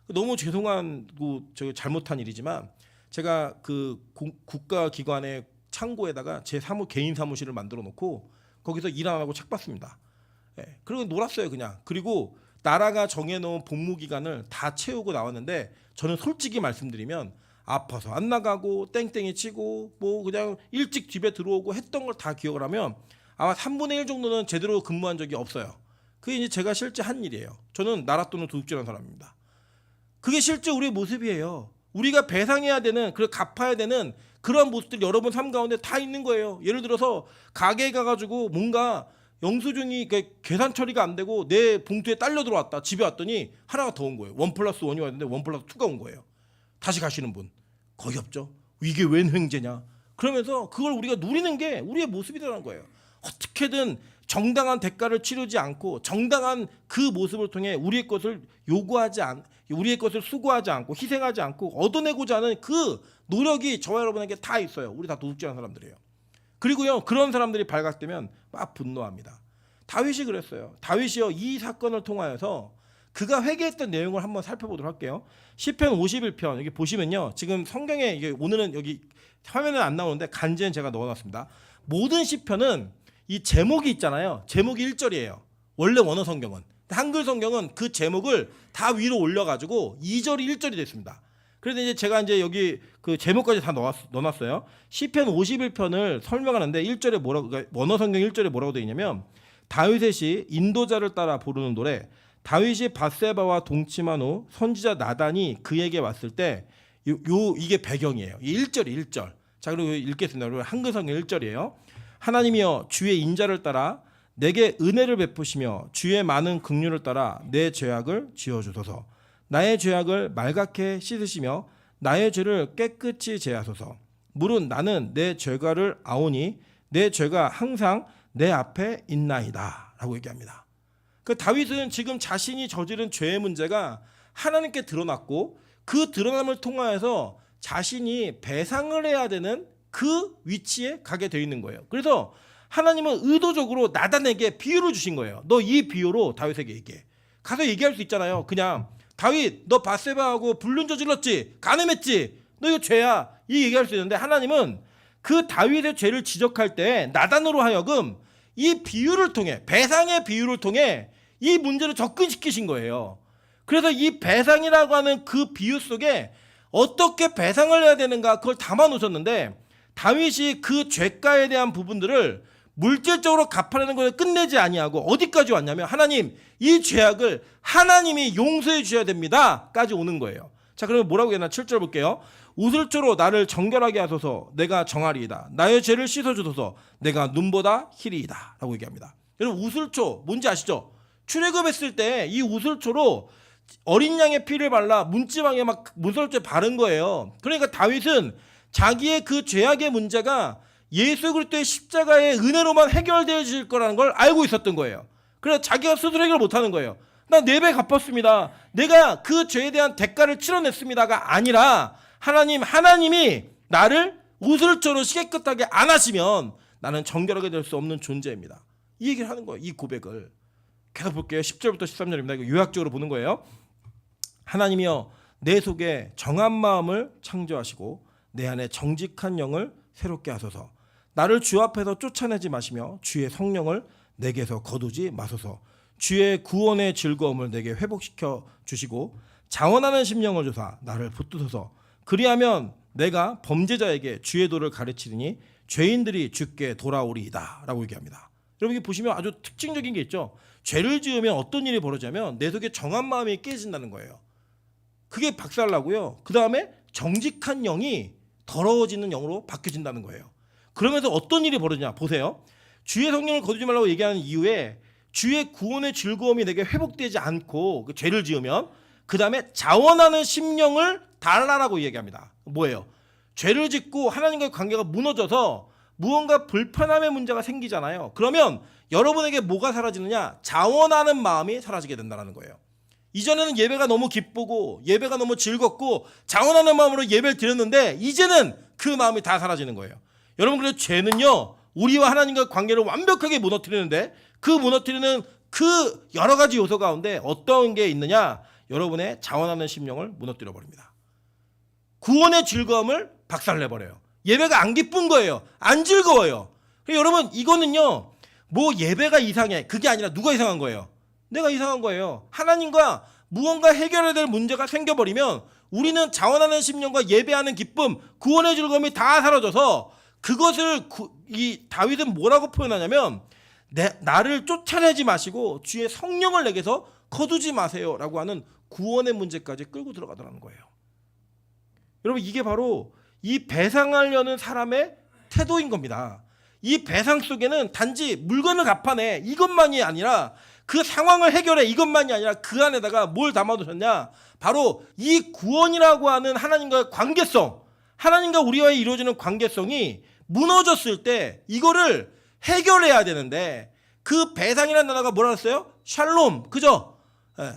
너무 죄송하고 저 잘못한 일이지만 제가 그 국가기관의 창고에다가 제 개인 사무실을 만들어 놓고 거기서 일 안 하고 책 봤습니다. 예, 그리고 놀았어요 그냥. 그리고 나라가 정해놓은 복무 기간을 다 채우고 나왔는데 저는 솔직히 말씀드리면 아파서 안 나가고 땡땡이 치고 뭐 그냥 일찍 집에 들어오고 했던 걸 다 기억을 하면 아마 3분의 1 정도는 제대로 근무한 적이 없어요. 그게 이제 제가 실제 한 일이에요. 저는 나라 돈을 도둑질한 사람입니다. 그게 실제 우리의 모습이에요. 우리가 배상해야 되는, 그리고 갚아야 되는 그런 모습들이 여러분 삶 가운데 다 있는 거예요. 예를 들어서 가게에 가가지고 뭔가 영수증이 계산 처리가 안 되고 내 봉투에 딸려 들어왔다. 집에 왔더니 하나가 더 온 거예요. 1+1이 왔는데 1+2가 온 거예요. 다시 가시는 분 거의 없죠. 이게 웬 횡재냐. 그러면서 그걸 우리가 누리는 게 우리의 모습이라는 거예요. 어떻게든 정당한 대가를 치르지 않고 정당한 그 모습을 통해 우리의 것을 우리의 것을 수고하지 않고 희생하지 않고 얻어내고자 하는 그 노력이 저와 여러분에게 다 있어요. 우리 다 도둑질하는 사람들이에요. 그리고요, 그런 사람들이 발각되면 막 분노합니다. 다윗이 그랬어요. 다윗이요, 이 사건을 통하여서 그가 회개했던 내용을 한번 살펴보도록 할게요. 시편 51편 여기 보시면요, 지금 성경에 이게 오늘은 여기 화면에 안 나오는데 간제는 제가 넣어놨습니다. 모든 시편은 이 제목이 있잖아요. 제목이 1절이에요. 원래 원어 성경은. 한글 성경은 그 제목을 다 위로 올려가지고 2절이 1절이 됐습니다. 그래서 이제 제가 이제 여기 그 제목까지 다 넣어놨어요. 시편 51편을 설명하는데 1절에 그러니까 원어 성경 1절에 뭐라고 되어 있냐면, 다윗의 시 인도자를 따라 부르는 노래. 다윗이 밧세바와 동침한 후 선지자 나단이 그에게 왔을 때 이게 배경이에요. 이 1절. 자, 그리고 읽겠습니다. 그리고 한글 성경 1절이에요. 하나님이여 주의 인자를 따라 내게 은혜를 베푸시며 주의 많은 긍휼을 따라 내 죄악을 지어주소서. 나의 죄악을 말갛게 씻으시며 나의 죄를 깨끗이 제하소서. 물은 나는 내 죄가를 아오니 내 죄가 항상 내 앞에 있나이다 라고 얘기합니다. 그 다윗은 지금 자신이 저지른 죄의 문제가 하나님께 드러났고 그 드러남을 통하여서 자신이 배상을 해야 되는 그 위치에 가게 되어 있는 거예요. 그래서 하나님은 의도적으로 나단에게 비유를 주신 거예요. 너 이 비유로 다윗에게 얘기해. 가서 얘기할 수 있잖아요. 그냥 다윗 너 밧세바하고 불륜 저질렀지, 간음했지, 너 이거 죄야, 이 얘기할 수 있는데 하나님은 그 다윗의 죄를 지적할 때 나단으로 하여금 이 비유를 통해, 배상의 비유를 통해 이 문제를 접근시키신 거예요. 그래서 이 배상이라고 하는 그 비유 속에 어떻게 배상을 해야 되는가 그걸 담아 놓으셨는데, 다윗이 그 죄가에 대한 부분들을 물질적으로 갚아내는 것을 끝내지 아니하고 어디까지 왔냐면, 하나님 이 죄악을 하나님이 용서해 주셔야 됩니다 까지 오는 거예요. 자, 그러면 뭐라고 했나 7절 볼게요. 우슬초로 나를 정결하게 하소서 내가 정하리이다. 나의 죄를 씻어주소서 내가 눈보다 희리이다 라고 얘기합니다. 여러분, 우슬초 뭔지 아시죠? 출애굽했을 때 이 우슬초로 어린 양의 피를 발라 문지방에 막 문설주에 바른 거예요. 그러니까 다윗은 자기의 그 죄악의 문제가 예수 그리스도의 십자가의 은혜로만 해결되어질 거라는 걸 알고 있었던 거예요. 그래서 자기가 스스로 해결 못하는 거예요. 나 4배 갚았습니다. 내가 그 죄에 대한 대가를 치러냈습니다가 아니라 하나님이 나를 우슬초로 시계끗하게 안 하시면 나는 정결하게 될 수 없는 존재입니다. 이 얘기를 하는 거예요. 이 고백을 계속 볼게요. 10절부터 13절입니다. 이거 요약적으로 보는 거예요. 하나님이여 내 속에 정한 마음을 창조하시고 내 안에 정직한 영을 새롭게 하소서. 나를 주 앞에서 쫓아내지 마시며 주의 성령을 내게서 거두지 마소서. 주의 구원의 즐거움을 내게 회복시켜 주시고 자원하는 심령을 주사 나를 붙드소서. 그리하면 내가 범죄자에게 주의 도를 가르치리니 죄인들이 주께 돌아오리이다 라고 얘기합니다. 여러분, 이게 보시면 아주 특징적인 게 있죠. 죄를 지으면 어떤 일이 벌어지냐면 내 속에 정한 마음이 깨진다는 거예요. 그게 박살나고요. 그 다음에 정직한 영이 더러워지는 영으로 바뀌어진다는 거예요. 그러면서 어떤 일이 벌어지냐 보세요. 주의 성령을 거두지 말라고 얘기하는 이유에 주의 구원의 즐거움이 내게 회복되지 않고 그 죄를 지으면 그 다음에 자원하는 심령을 달라라고 얘기합니다. 뭐예요? 죄를 짓고 하나님과의 관계가 무너져서 무언가 불편함의 문제가 생기잖아요. 그러면 여러분에게 뭐가 사라지느냐? 자원하는 마음이 사라지게 된다는 거예요. 이전에는 예배가 너무 기쁘고 예배가 너무 즐겁고 자원하는 마음으로 예배를 드렸는데 이제는 그 마음이 다 사라지는 거예요. 여러분, 그래서 죄는요, 우리와 하나님과 관계를 완벽하게 무너뜨리는데 그 무너뜨리는 그 여러 가지 요소 가운데 어떤 게 있느냐? 여러분의 자원하는 심령을 무너뜨려 버립니다. 구원의 즐거움을 박살내버려요. 예배가 안 기쁜 거예요. 안 즐거워요. 여러분, 이거는요, 뭐 예배가 이상해, 그게 아니라 누가 이상한 거예요? 내가 이상한 거예요. 하나님과 무언가 해결해야 될 문제가 생겨버리면 우리는 자원하는 심령과 예배하는 기쁨, 구원의 즐거움이 다 사라져서 그것을 이 다윗은 뭐라고 표현하냐면 나를 쫓아내지 마시고 주의 성령을 내게서 거두지 마세요라고 하는 구원의 문제까지 끌고 들어가더라는 거예요. 여러분, 이게 바로 이 배상하려는 사람의 태도인 겁니다. 이 배상 속에는 단지 물건을 갚아내 이것만이 아니라 그 상황을 해결해 이것만이 아니라 그 안에다가 뭘 담아두셨냐? 바로 이 구원이라고 하는 하나님과의 관계성, 하나님과 우리와의 이루어지는 관계성이 무너졌을 때 이거를 해결해야 되는데 그 배상이라는 단어가 뭐라 그랬어요? 샬롬, 그죠?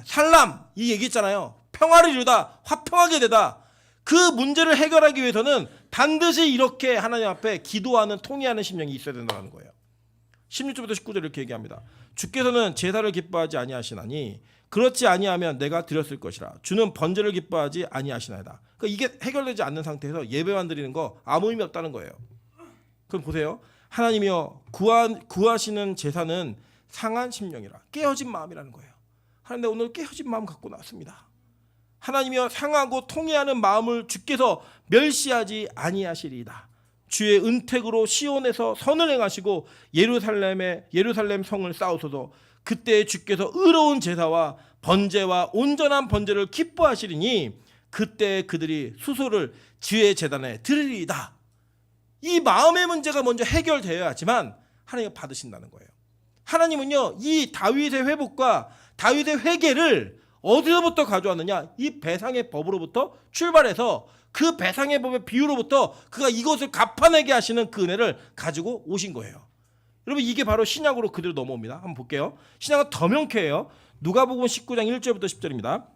살람, 이 얘기 있잖아요. 평화를 이루다, 화평하게 되다. 그 문제를 해결하기 위해서는 반드시 이렇게 하나님 앞에 기도하는, 통회하는 심령이 있어야 된다는 거예요. 16절부터 19절 이렇게 얘기합니다. 주께서는 제사를 기뻐하지 아니하시나니 그렇지 아니하면 내가 드렸을 것이라. 주는 번제를 기뻐하지 아니하시나이다. 그러니까 이게 해결되지 않는 상태에서 예배만 드리는 거 아무 의미 없다는 거예요. 그럼 보세요. 하나님이여, 구하시는 제사는 상한 심령이라, 깨어진 마음이라는 거예요. 하나님, 내가 오늘 깨어진 마음 갖고 나왔습니다. 하나님이여, 상하고 통회하는 마음을 주께서 멸시하지 아니하시리이다. 주의 은택으로 시온에서 선을 행하시고 예루살렘 성을 쌓으소서. 그때 주께서 의로운 제사와 번제와 온전한 번제를 기뻐하시리니 그때 그들이 수소를 주의 제단에 드리리이다. 이 마음의 문제가 먼저 해결되어야 하지만 하나님이 받으신다는 거예요. 하나님은요, 이 다윗의 회복과 다윗의 회개를 어디서부터 가져왔느냐? 이 배상의 법으로부터 출발해서 그 배상의 법의 비유로부터 그가 이것을 갚아내게 하시는 그 은혜를 가지고 오신 거예요. 여러분, 이게 바로 신약으로 그대로 넘어옵니다. 한번 볼게요. 신약은 더 명쾌해요. 누가복음 19장 1절부터 10절입니다.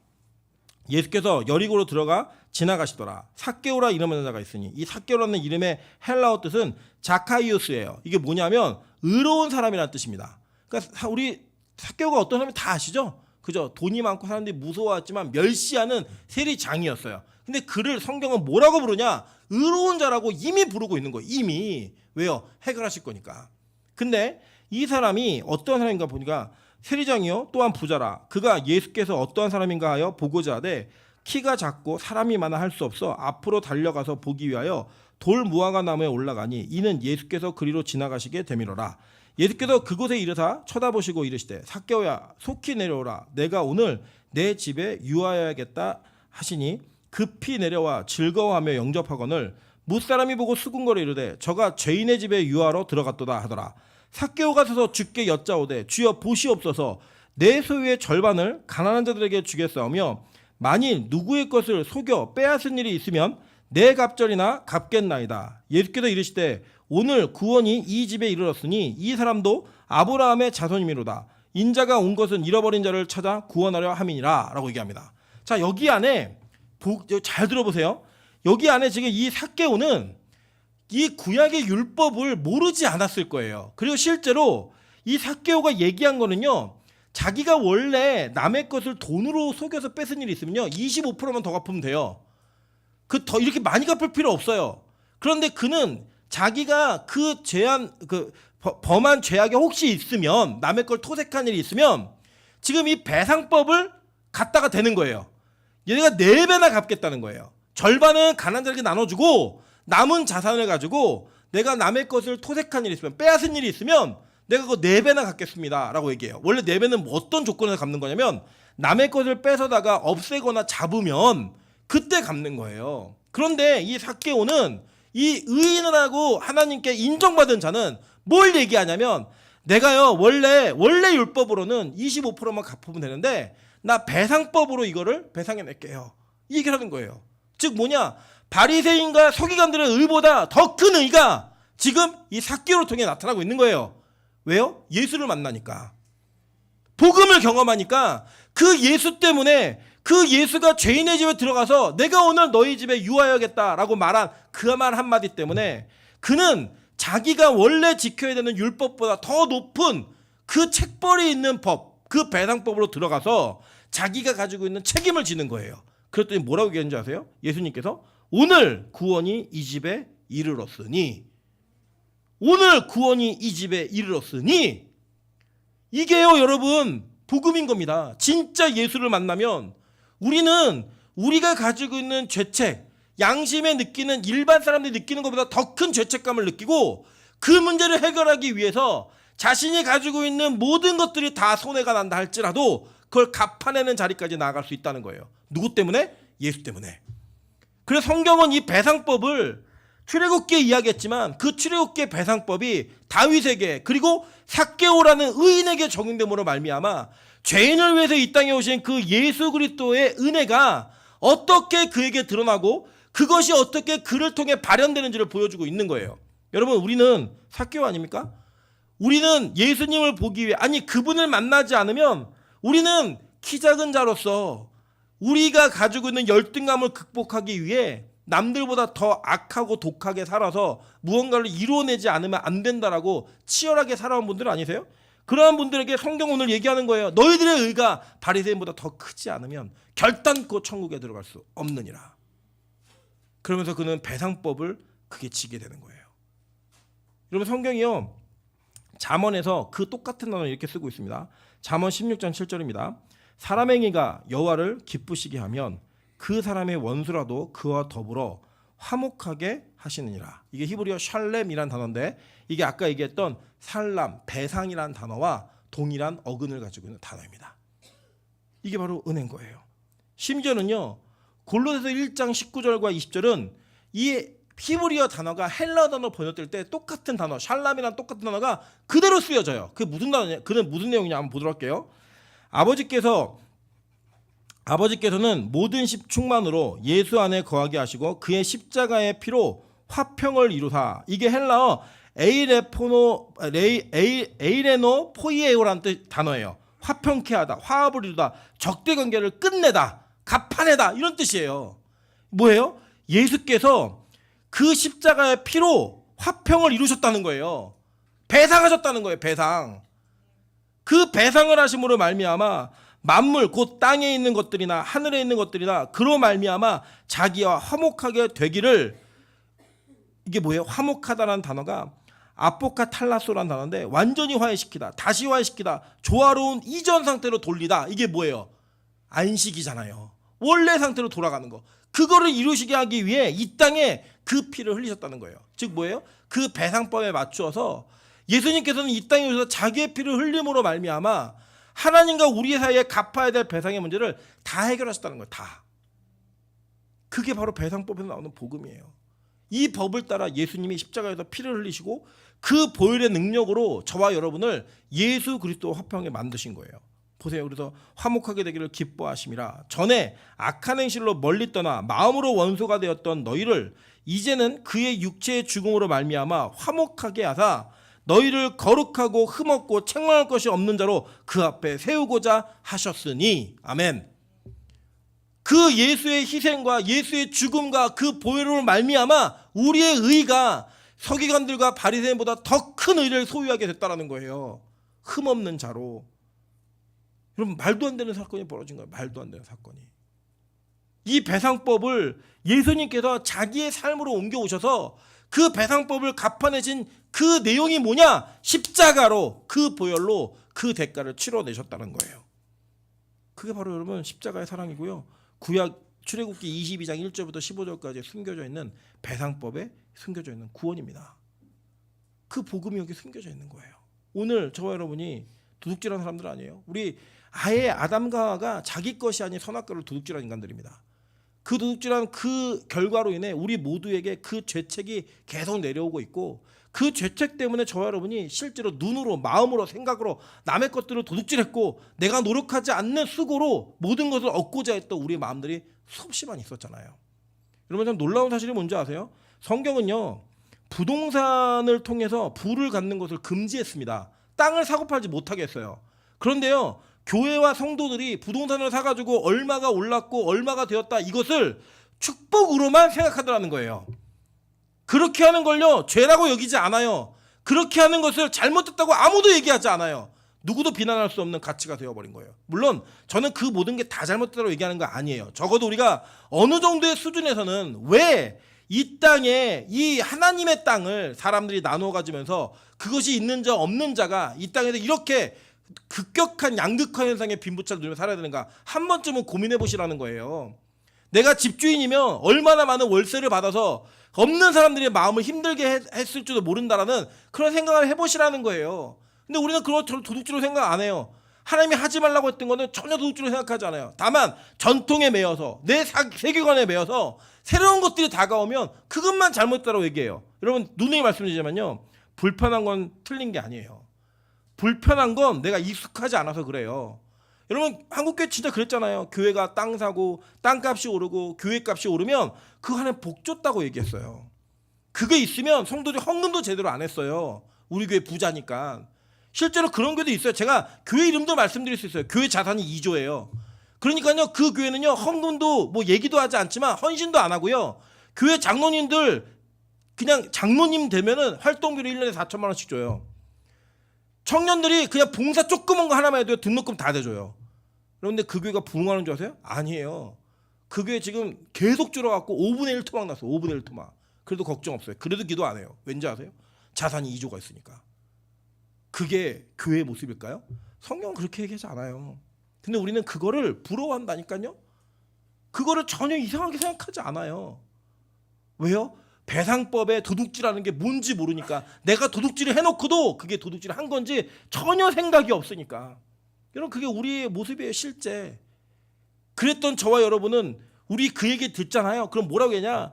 예수께서 여리고로 들어가 지나가시더라. 삭개오라 이름하는 자가 있으니, 이 삭개오라는 이름의 헬라어 뜻은 자카이오스예요. 이게 뭐냐면 의로운 사람이라는 뜻입니다. 그러니까 우리 삭개오가 어떤 사람이 다 아시죠? 그죠? 돈이 많고 사람들이 무서워했지만 멸시하는 세리장이었어요. 근데 그를 성경은 뭐라고 부르냐? 의로운 자라고 이미 부르고 있는 거예요. 이미. 왜요? 해결하실 거니까. 근데 이 사람이 어떤 사람인가 보니까 세리장이요, 또한 부자라. 그가 예수께서 어떠한 사람인가 하여 보고자 하되 키가 작고 사람이 많아 할 수 없어 앞으로 달려가서 보기 위하여 돌 무화과 나무에 올라가니 이는 예수께서 그리로 지나가시게 되미로라. 예수께서 그곳에 이르사 쳐다보시고 이르시되 삭개오야, 속히 내려오라. 내가 오늘 내 집에 유하여야겠다 하시니 급히 내려와 즐거워하며 영접하거늘 무사람이 보고 수군거려 이르되 저가 죄인의 집에 유하러 들어갔도다 하더라. 삭개오가 서서 주께 여짜오되 주여 보시옵소서, 내 소유의 절반을 가난한 자들에게 주겠사오며 만일 누구의 것을 속여 빼앗은 일이 있으면 내 갑절이나 갚겠나이다. 예수께서 이르시되 오늘 구원이 이 집에 이르렀으니 이 사람도 아브라함의 자손이미로다. 인자가 온 것은 잃어버린 자를 찾아 구원하려 함이니라 라고 얘기합니다. 자, 여기 안에 잘 들어보세요. 여기 안에 지금 이 삭개오는 이 구약의 율법을 모르지 않았을 거예요. 그리고 실제로 이 삭개오가 얘기한 거는요, 자기가 원래 남의 것을 돈으로 속여서 뺏은 일이 있으면요 25%만 더 갚으면 돼요. 더 이렇게 많이 갚을 필요 없어요. 그런데 그는 자기가 그 범한 죄악이 혹시 있으면, 남의 걸 토색한 일이 있으면 지금 이 배상법을 갖다가 대는 거예요. 얘네가 4배나 갚겠다는 거예요. 절반은 가난한 자에게 나눠주고 남은 자산을 가지고 내가 남의 것을 토색한 일이 있으면, 빼앗은 일이 있으면 내가 그거 4배나 갚겠습니다 라고 얘기해요. 원래 4배는 어떤 조건에서 갚는 거냐면 남의 것을 뺏어다가 없애거나 잡으면 그때 갚는 거예요. 그런데 이 삭개오는, 이 의인을 하고 하나님께 인정받은 자는 뭘 얘기하냐면 내가요 원래 율법으로는 25%만 갚으면 되는데 나 배상법으로 이거를 배상해낼게요, 이 얘기를 하는 거예요. 즉 뭐냐, 바리새인과 서기관들의 의보다 더 큰 의가 지금 이 삭개오를 통해 나타나고 있는 거예요. 왜요? 예수를 만나니까. 복음을 경험하니까 그 예수 때문에 그 예수가 죄인의 집에 들어가서 내가 오늘 너희 집에 유하여겠다라고 말한 그 말 한마디 때문에 그는 자기가 원래 지켜야 되는 율법보다 더 높은 그 책벌이 있는 법, 그 배상법으로 들어가서 자기가 가지고 있는 책임을 지는 거예요. 그랬더니 뭐라고 얘기했는지 아세요? 예수님께서 오늘 구원이 이 집에 이르렀으니, 오늘 구원이 이 집에 이르렀으니, 이게요 여러분 복음인 겁니다. 진짜 예수를 만나면 우리는 우리가 가지고 있는 죄책, 양심에 느끼는 일반 사람들이 느끼는 것보다 더 큰 죄책감을 느끼고 그 문제를 해결하기 위해서 자신이 가지고 있는 모든 것들이 다 손해가 난다 할지라도 그걸 갚아내는 자리까지 나아갈 수 있다는 거예요. 누구 때문에? 예수 때문에. 그래서 성경은 이 배상법을 출애굽기에 이야기했지만 그 출애굽기의 배상법이 다윗에게 그리고 삭개오라는 의인에게 적용됨으로 말미암아 죄인을 위해서 이 땅에 오신 그 예수 그리스도의 은혜가 어떻게 그에게 드러나고 그것이 어떻게 그를 통해 발현되는지를 보여주고 있는 거예요. 여러분 우리는 삭개오 아닙니까? 우리는 예수님을 보기 위해, 아니 그분을 만나지 않으면 우리는 키 작은 자로서 우리가 가지고 있는 열등감을 극복하기 위해 남들보다 더 악하고 독하게 살아서 무언가를 이루어내지 않으면 안 된다라고 치열하게 살아온 분들 아니세요? 그러한 분들에게 성경 오늘 얘기하는 거예요. 너희들의 의가 바리새인보다 더 크지 않으면 결단코 천국에 들어갈 수 없느니라. 그러면서 그는 배상법을 크게 지게 되는 거예요. 여러분 성경이요 잠언에서 그 똑같은 단어를 이렇게 쓰고 있습니다. 잠언 16장 7절입니다. 사람의 행위가 여호와를 기쁘시게 하면 그 사람의 원수라도 그와 더불어 화목하게 하시느니라. 이게 히브리어 샬렘이란 단어인데 이게 아까 얘기했던 살람, 배상이란 단어와 동일한 어근을 가지고 있는 단어입니다. 이게 바로 은혜인 거예요. 심지어는요 골로새서 1장 19절과 20절은 이 히브리어 단어가 헬라 단어 번역될 때 똑같은 단어 샬람이란 똑같은 단어가 그대로 쓰여져요. 그게 무슨 단어냐? 그는 무슨 내용이냐 한번 보도록 할게요. 아버지께서는 모든 십충만으로 예수 안에 거하게 하시고 그의 십자가의 피로 화평을 이루사. 이게 헬라어 에이레노 포이에오라는 단어예요. 화평케 하다, 화합을 이루다, 적대 관계를 끝내다, 갚아내다 이런 뜻이에요. 뭐예요? 예수께서 그 십자가의 피로 화평을 이루셨다는 거예요. 배상하셨다는 거예요. 배상. 그 배상을 하심으로 말미암아 만물 곧 땅에 있는 것들이나 하늘에 있는 것들이나 그로 말미암아 자기와 화목하게 되기를. 이게 뭐예요? 화목하다라는 단어가 아포카탈라소라는 단어인데 완전히 화해시키다, 다시 화해시키다, 조화로운 이전 상태로 돌리다. 이게 뭐예요? 안식이잖아요. 원래 상태로 돌아가는 거. 그거를 이루시게 하기 위해 이 땅에 그 피를 흘리셨다는 거예요. 즉 뭐예요? 그 배상법에 맞추어서 예수님께서는 이 땅에 오셔서 자기의 피를 흘림으로 말미암아 하나님과 우리 사이에 갚아야 될 배상의 문제를 다 해결하셨다는 거예요. 다. 그게 바로 배상법에서 나오는 복음이에요. 이 법을 따라 예수님이 십자가에서 피를 흘리시고 그 보혈의 능력으로 저와 여러분을 예수 그리스도 화평에 만드신 거예요. 보세요. 그래서 화목하게 되기를 기뻐하심이라. 전에 악한 행실로 멀리 떠나 마음으로 원수가 되었던 너희를 이제는 그의 육체의 죽음으로 말미암아 화목하게 하사 너희를 거룩하고 흠없고 책망할 것이 없는 자로 그 앞에 세우고자 하셨으니. 아멘. 그 예수의 희생과 예수의 죽음과 그 보혈로 말미암아 우리의 의가 서기관들과 바리새인보다 더 큰 의를 소유하게 됐다라는 거예요. 흠없는 자로. 여러분 말도 안 되는 사건이 벌어진 거예요. 말도 안 되는 사건이. 이 배상법을 예수님께서 자기의 삶으로 옮겨오셔서 그 배상법을 갚아내신 그 내용이 뭐냐? 십자가로 그 보혈로 그 대가를 치러내셨다는 거예요. 그게 바로 여러분 십자가의 사랑이고요. 구약 출애굽기 22장 1절부터 15절까지 숨겨져 있는 배상법에 숨겨져 있는 구원입니다. 그 복음이 여기 숨겨져 있는 거예요. 오늘 저와 여러분이 도둑질한 사람들 아니에요. 우리 아예 아담과 하와가 자기 것이 아닌 선악과를 도둑질한 인간들입니다. 그 도둑질한 그 결과로 인해 우리 모두에게 그 죄책이 계속 내려오고 있고 그 죄책 때문에 저와 여러분이 실제로 눈으로 마음으로 생각으로 남의 것들을 도둑질했고 내가 노력하지 않는 수고로 모든 것을 얻고자 했던 우리의 마음들이 수없이 많이 있었잖아요. 여러분 참 놀라운 사실이 뭔지 아세요? 성경은요 부동산을 통해서 부를 갖는 것을 금지했습니다. 땅을 사고 팔지 못하게 했어요. 그런데요 교회와 성도들이 부동산을 사가지고 얼마가 올랐고 얼마가 되었다 이것을 축복으로만 생각하더라는 거예요. 그렇게 하는 걸요 죄라고 여기지 않아요. 그렇게 하는 것을 잘못했다고 아무도 얘기하지 않아요. 누구도 비난할 수 없는 가치가 되어버린 거예요. 물론 저는 그 모든 게 다 잘못됐다고 얘기하는 거 아니에요. 적어도 우리가 어느 정도의 수준에서는 왜 이 땅에 이 하나님의 땅을 사람들이 나누어 가지면서 그것이 있는 자 없는 자가 이 땅에서 이렇게 급격한 양극화 현상에 빈부차를 누리며 살아야 되는가 한 번쯤은 고민해 보시라는 거예요. 내가 집주인이면 얼마나 많은 월세를 받아서 없는 사람들의 마음을 힘들게 했을지도 모른다라는 그런 생각을 해보시라는 거예요. 근데 우리는 그런 도둑질로 생각 안 해요. 하나님이 하지 말라고 했던 거는 전혀 도둑질로 생각하지 않아요. 다만 전통에 매여서 내 세계관에 매여서 새로운 것들이 다가오면 그것만 잘못됐다고 얘기해요. 여러분 누누이 말씀드리지만요. 불편한 건 틀린 게 아니에요. 불편한 건 내가 익숙하지 않아서 그래요. 여러분 한국교회 진짜 그랬잖아요. 교회가 땅 사고 땅값이 오르고 교회값이 오르면 그 안에 복 줬다고 얘기했어요. 그게 있으면 성도들이 헌금도 제대로 안 했어요. 우리 교회 부자니까. 실제로 그런 교회도 있어요. 제가 교회 이름도 말씀드릴 수 있어요. 교회 자산이 2조예요. 그러니까요 그 교회는요 헌금도 뭐 얘기도 하지 않지만 헌신도 안 하고요. 교회 장로님들 그냥 장로님 되면은 활동비로 1년에 4천만 원씩 줘요. 청년들이 그냥 봉사 조그만 거 하나만 해도 등록금 다 대줘요. 그런데 그 교회가 부흥하는 줄 아세요? 아니에요. 그 교회 지금 계속 줄어갖고 5분의 1 토막 났어. 5분의 1 토막. 그래도 걱정 없어요. 그래도 기도 안 해요. 왠지 아세요? 자산이 2조가 있으니까. 그게 교회의 모습일까요? 성경은 그렇게 얘기하지 않아요. 근데 우리는 그거를 부러워한다니까요. 그거를 전혀 이상하게 생각하지 않아요. 왜요? 배상법에 도둑질하는 게 뭔지 모르니까. 내가 도둑질을 해놓고도 그게 도둑질을 한 건지 전혀 생각이 없으니까. 여러분 그게 우리의 모습이에요. 실제 그랬던 저와 여러분은 우리 그 얘기 듣잖아요. 그럼 뭐라고 하냐?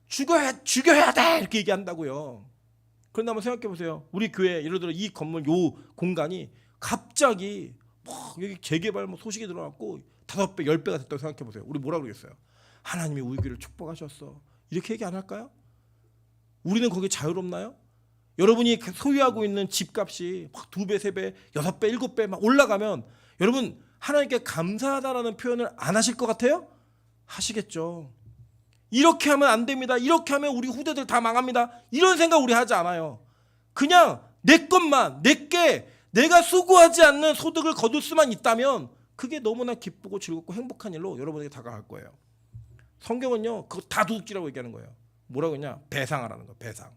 죽여야 돼 이렇게 얘기한다고요. 그런데 한번 생각해 보세요. 우리 교회 예를 들어 이 건물 요 공간이 갑자기 여기 재개발 소식이 들어왔고 5배 10배가 됐다고 생각해 보세요. 우리 뭐라고 그러겠어요? 하나님이 우리 교회를 축복하셨어 이렇게 얘기 안 할까요? 우리는 거기에 자유롭나요? 여러분이 소유하고 있는 집값이 막 2배, 3배, 6배, 7배 막 올라가면 여러분 하나님께 감사하다라는 표현을 안 하실 것 같아요? 하시겠죠. 이렇게 하면 안 됩니다. 이렇게 하면 우리 후대들 다 망합니다. 이런 생각 우리 하지 않아요. 그냥 내 것만 내게 내가 수고하지 않는 소득을 거둘 수만 있다면 그게 너무나 기쁘고 즐겁고 행복한 일로 여러분에게 다가갈 거예요. 성경은요 그거 다 도둑질이라고 얘기하는 거예요. 뭐라고 했냐? 배상하라는 거예요. 배상.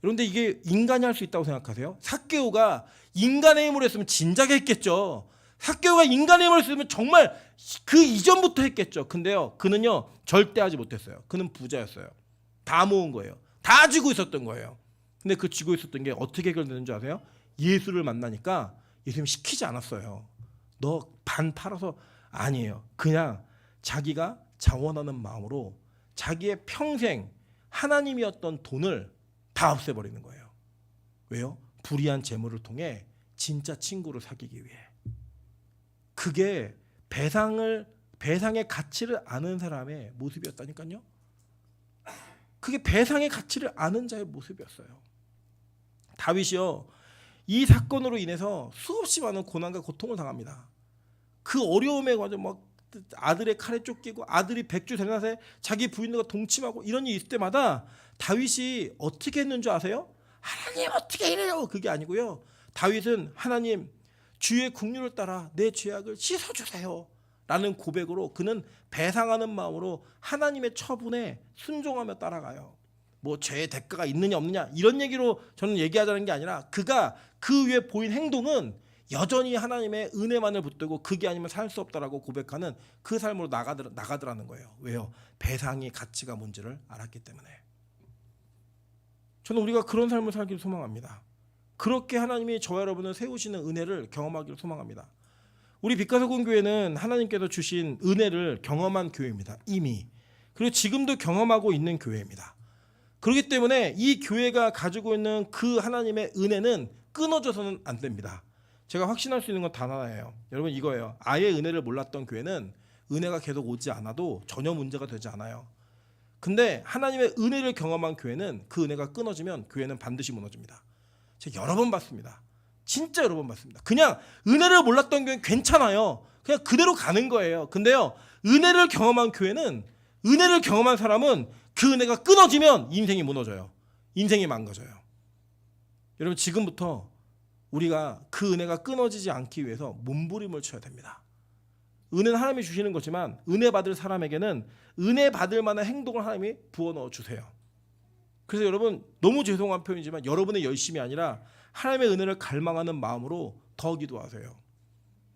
그런데 이게 인간이 할 수 있다고 생각하세요? 삭개오가 인간의 힘으로 했으면 진작에 했겠죠. 삭개오가 인간의 힘으로 했으면 정말 그 이전부터 했겠죠. 근데요 그는요 절대 하지 못했어요. 그는 부자였어요. 다 모은 거예요. 다 쥐고 있었던 거예요. 근데 그 쥐고 있었던 게 어떻게 해결되는 줄 아세요? 예수를 만나니까 예수님이 시키지 않았어요. 너 반 팔아서 아니에요. 그냥 자기가 자원하는 마음으로 자기의 평생 하나님이었던 돈을 다 없애버리는 거예요. 왜요? 불의한 재물을 통해 진짜 친구를 사귀기 위해. 그게 배상의 가치를 아는 사람의 모습이었다니까요. 그게 배상의 가치를 아는 자의 모습이었어요. 다윗이요 이 사건으로 인해서 수없이 많은 고난과 고통을 당합니다. 그 어려움에 가지고 막 아들의 칼에 쫓기고 아들이 백주 대낮에 자기 부인과 동침하고 이런 일이 있을 때마다 다윗이 어떻게 했는 줄 아세요? 하나님 어떻게 이래요? 그게 아니고요. 다윗은 하나님 주의 국률을 따라 내 죄악을 씻어주세요 라는 고백으로 그는 배상하는 마음으로 하나님의 처분에 순종하며 따라가요. 뭐 죄의 대가가 있느냐 없느냐 이런 얘기로 저는 얘기하자는 게 아니라 그가 그 위에 보인 행동은 여전히 하나님의 은혜만을 붙들고 그게 아니면 살 수 없다라고 고백하는 그 삶으로 나가더라는 거예요. 왜요? 배상의 가치가 뭔지를 알았기 때문에. 저는 우리가 그런 삶을 살기를 소망합니다. 그렇게 하나님이 저와 여러분을 세우시는 은혜를 경험하기를 소망합니다. 우리 빛가서군 교회는 하나님께서 주신 은혜를 경험한 교회입니다. 이미. 그리고 지금도 경험하고 있는 교회입니다. 그렇기 때문에 이 교회가 가지고 있는 그 하나님의 은혜는 끊어져서는 안 됩니다. 제가 확신할 수 있는 건 단 하나예요. 여러분 이거예요. 아예 은혜를 몰랐던 교회는 은혜가 계속 오지 않아도 전혀 문제가 되지 않아요. 근데 하나님의 은혜를 경험한 교회는 그 은혜가 끊어지면 교회는 반드시 무너집니다. 제가 여러 번 봤습니다. 진짜 여러 번 봤습니다. 그냥 은혜를 몰랐던 교회는 괜찮아요. 그냥 그대로 가는 거예요. 근데요, 은혜를 경험한 교회는, 은혜를 경험한 사람은 그 은혜가 끊어지면 인생이 무너져요. 인생이 망가져요. 여러분, 지금부터 우리가 그 은혜가 끊어지지 않기 위해서 몸부림을 쳐야 됩니다. 은혜는 하나님이 주시는 거지만 은혜 받을 사람에게는 은혜 받을 만한 행동을 하나님이 부어 넣어 주세요. 그래서 여러분, 너무 죄송한 표현이지만 여러분의 열심이 아니라 하나님의 은혜를 갈망하는 마음으로 더 기도하세요.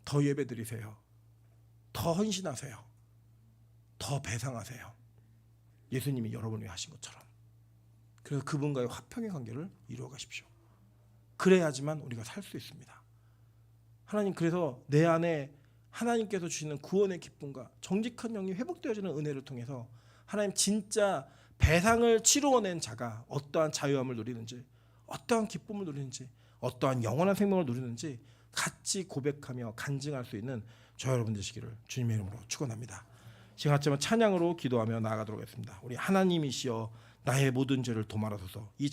더 예배드리세요. 더 헌신하세요. 더 배상하세요. 예수님이 여러분을 위해 하신 것처럼. 그래서 그분과의 화평의 관계를 이루어 가십시오. 그래야지만 우리가 살 수 있습니다. 하나님, 그래서 내 안에 하나님께서 주시는 구원의 기쁨과 정직한 영이 회복되어지는 은혜를 통해서 하나님, 진짜 배상을 치루어낸 자가 어떠한 자유함을 누리는지, 어떠한 기쁨을 누리는지, 어떠한 영원한 생명을 누리는지 같이 고백하며 간증할 수 있는 저 여러분 되시기를 주님의 이름으로 축원합니다. 시간 같지만 찬양으로 기도하며 나아가도록 하겠습니다. 우리 하나님이시여 나의 모든 죄를 도말하소서. 이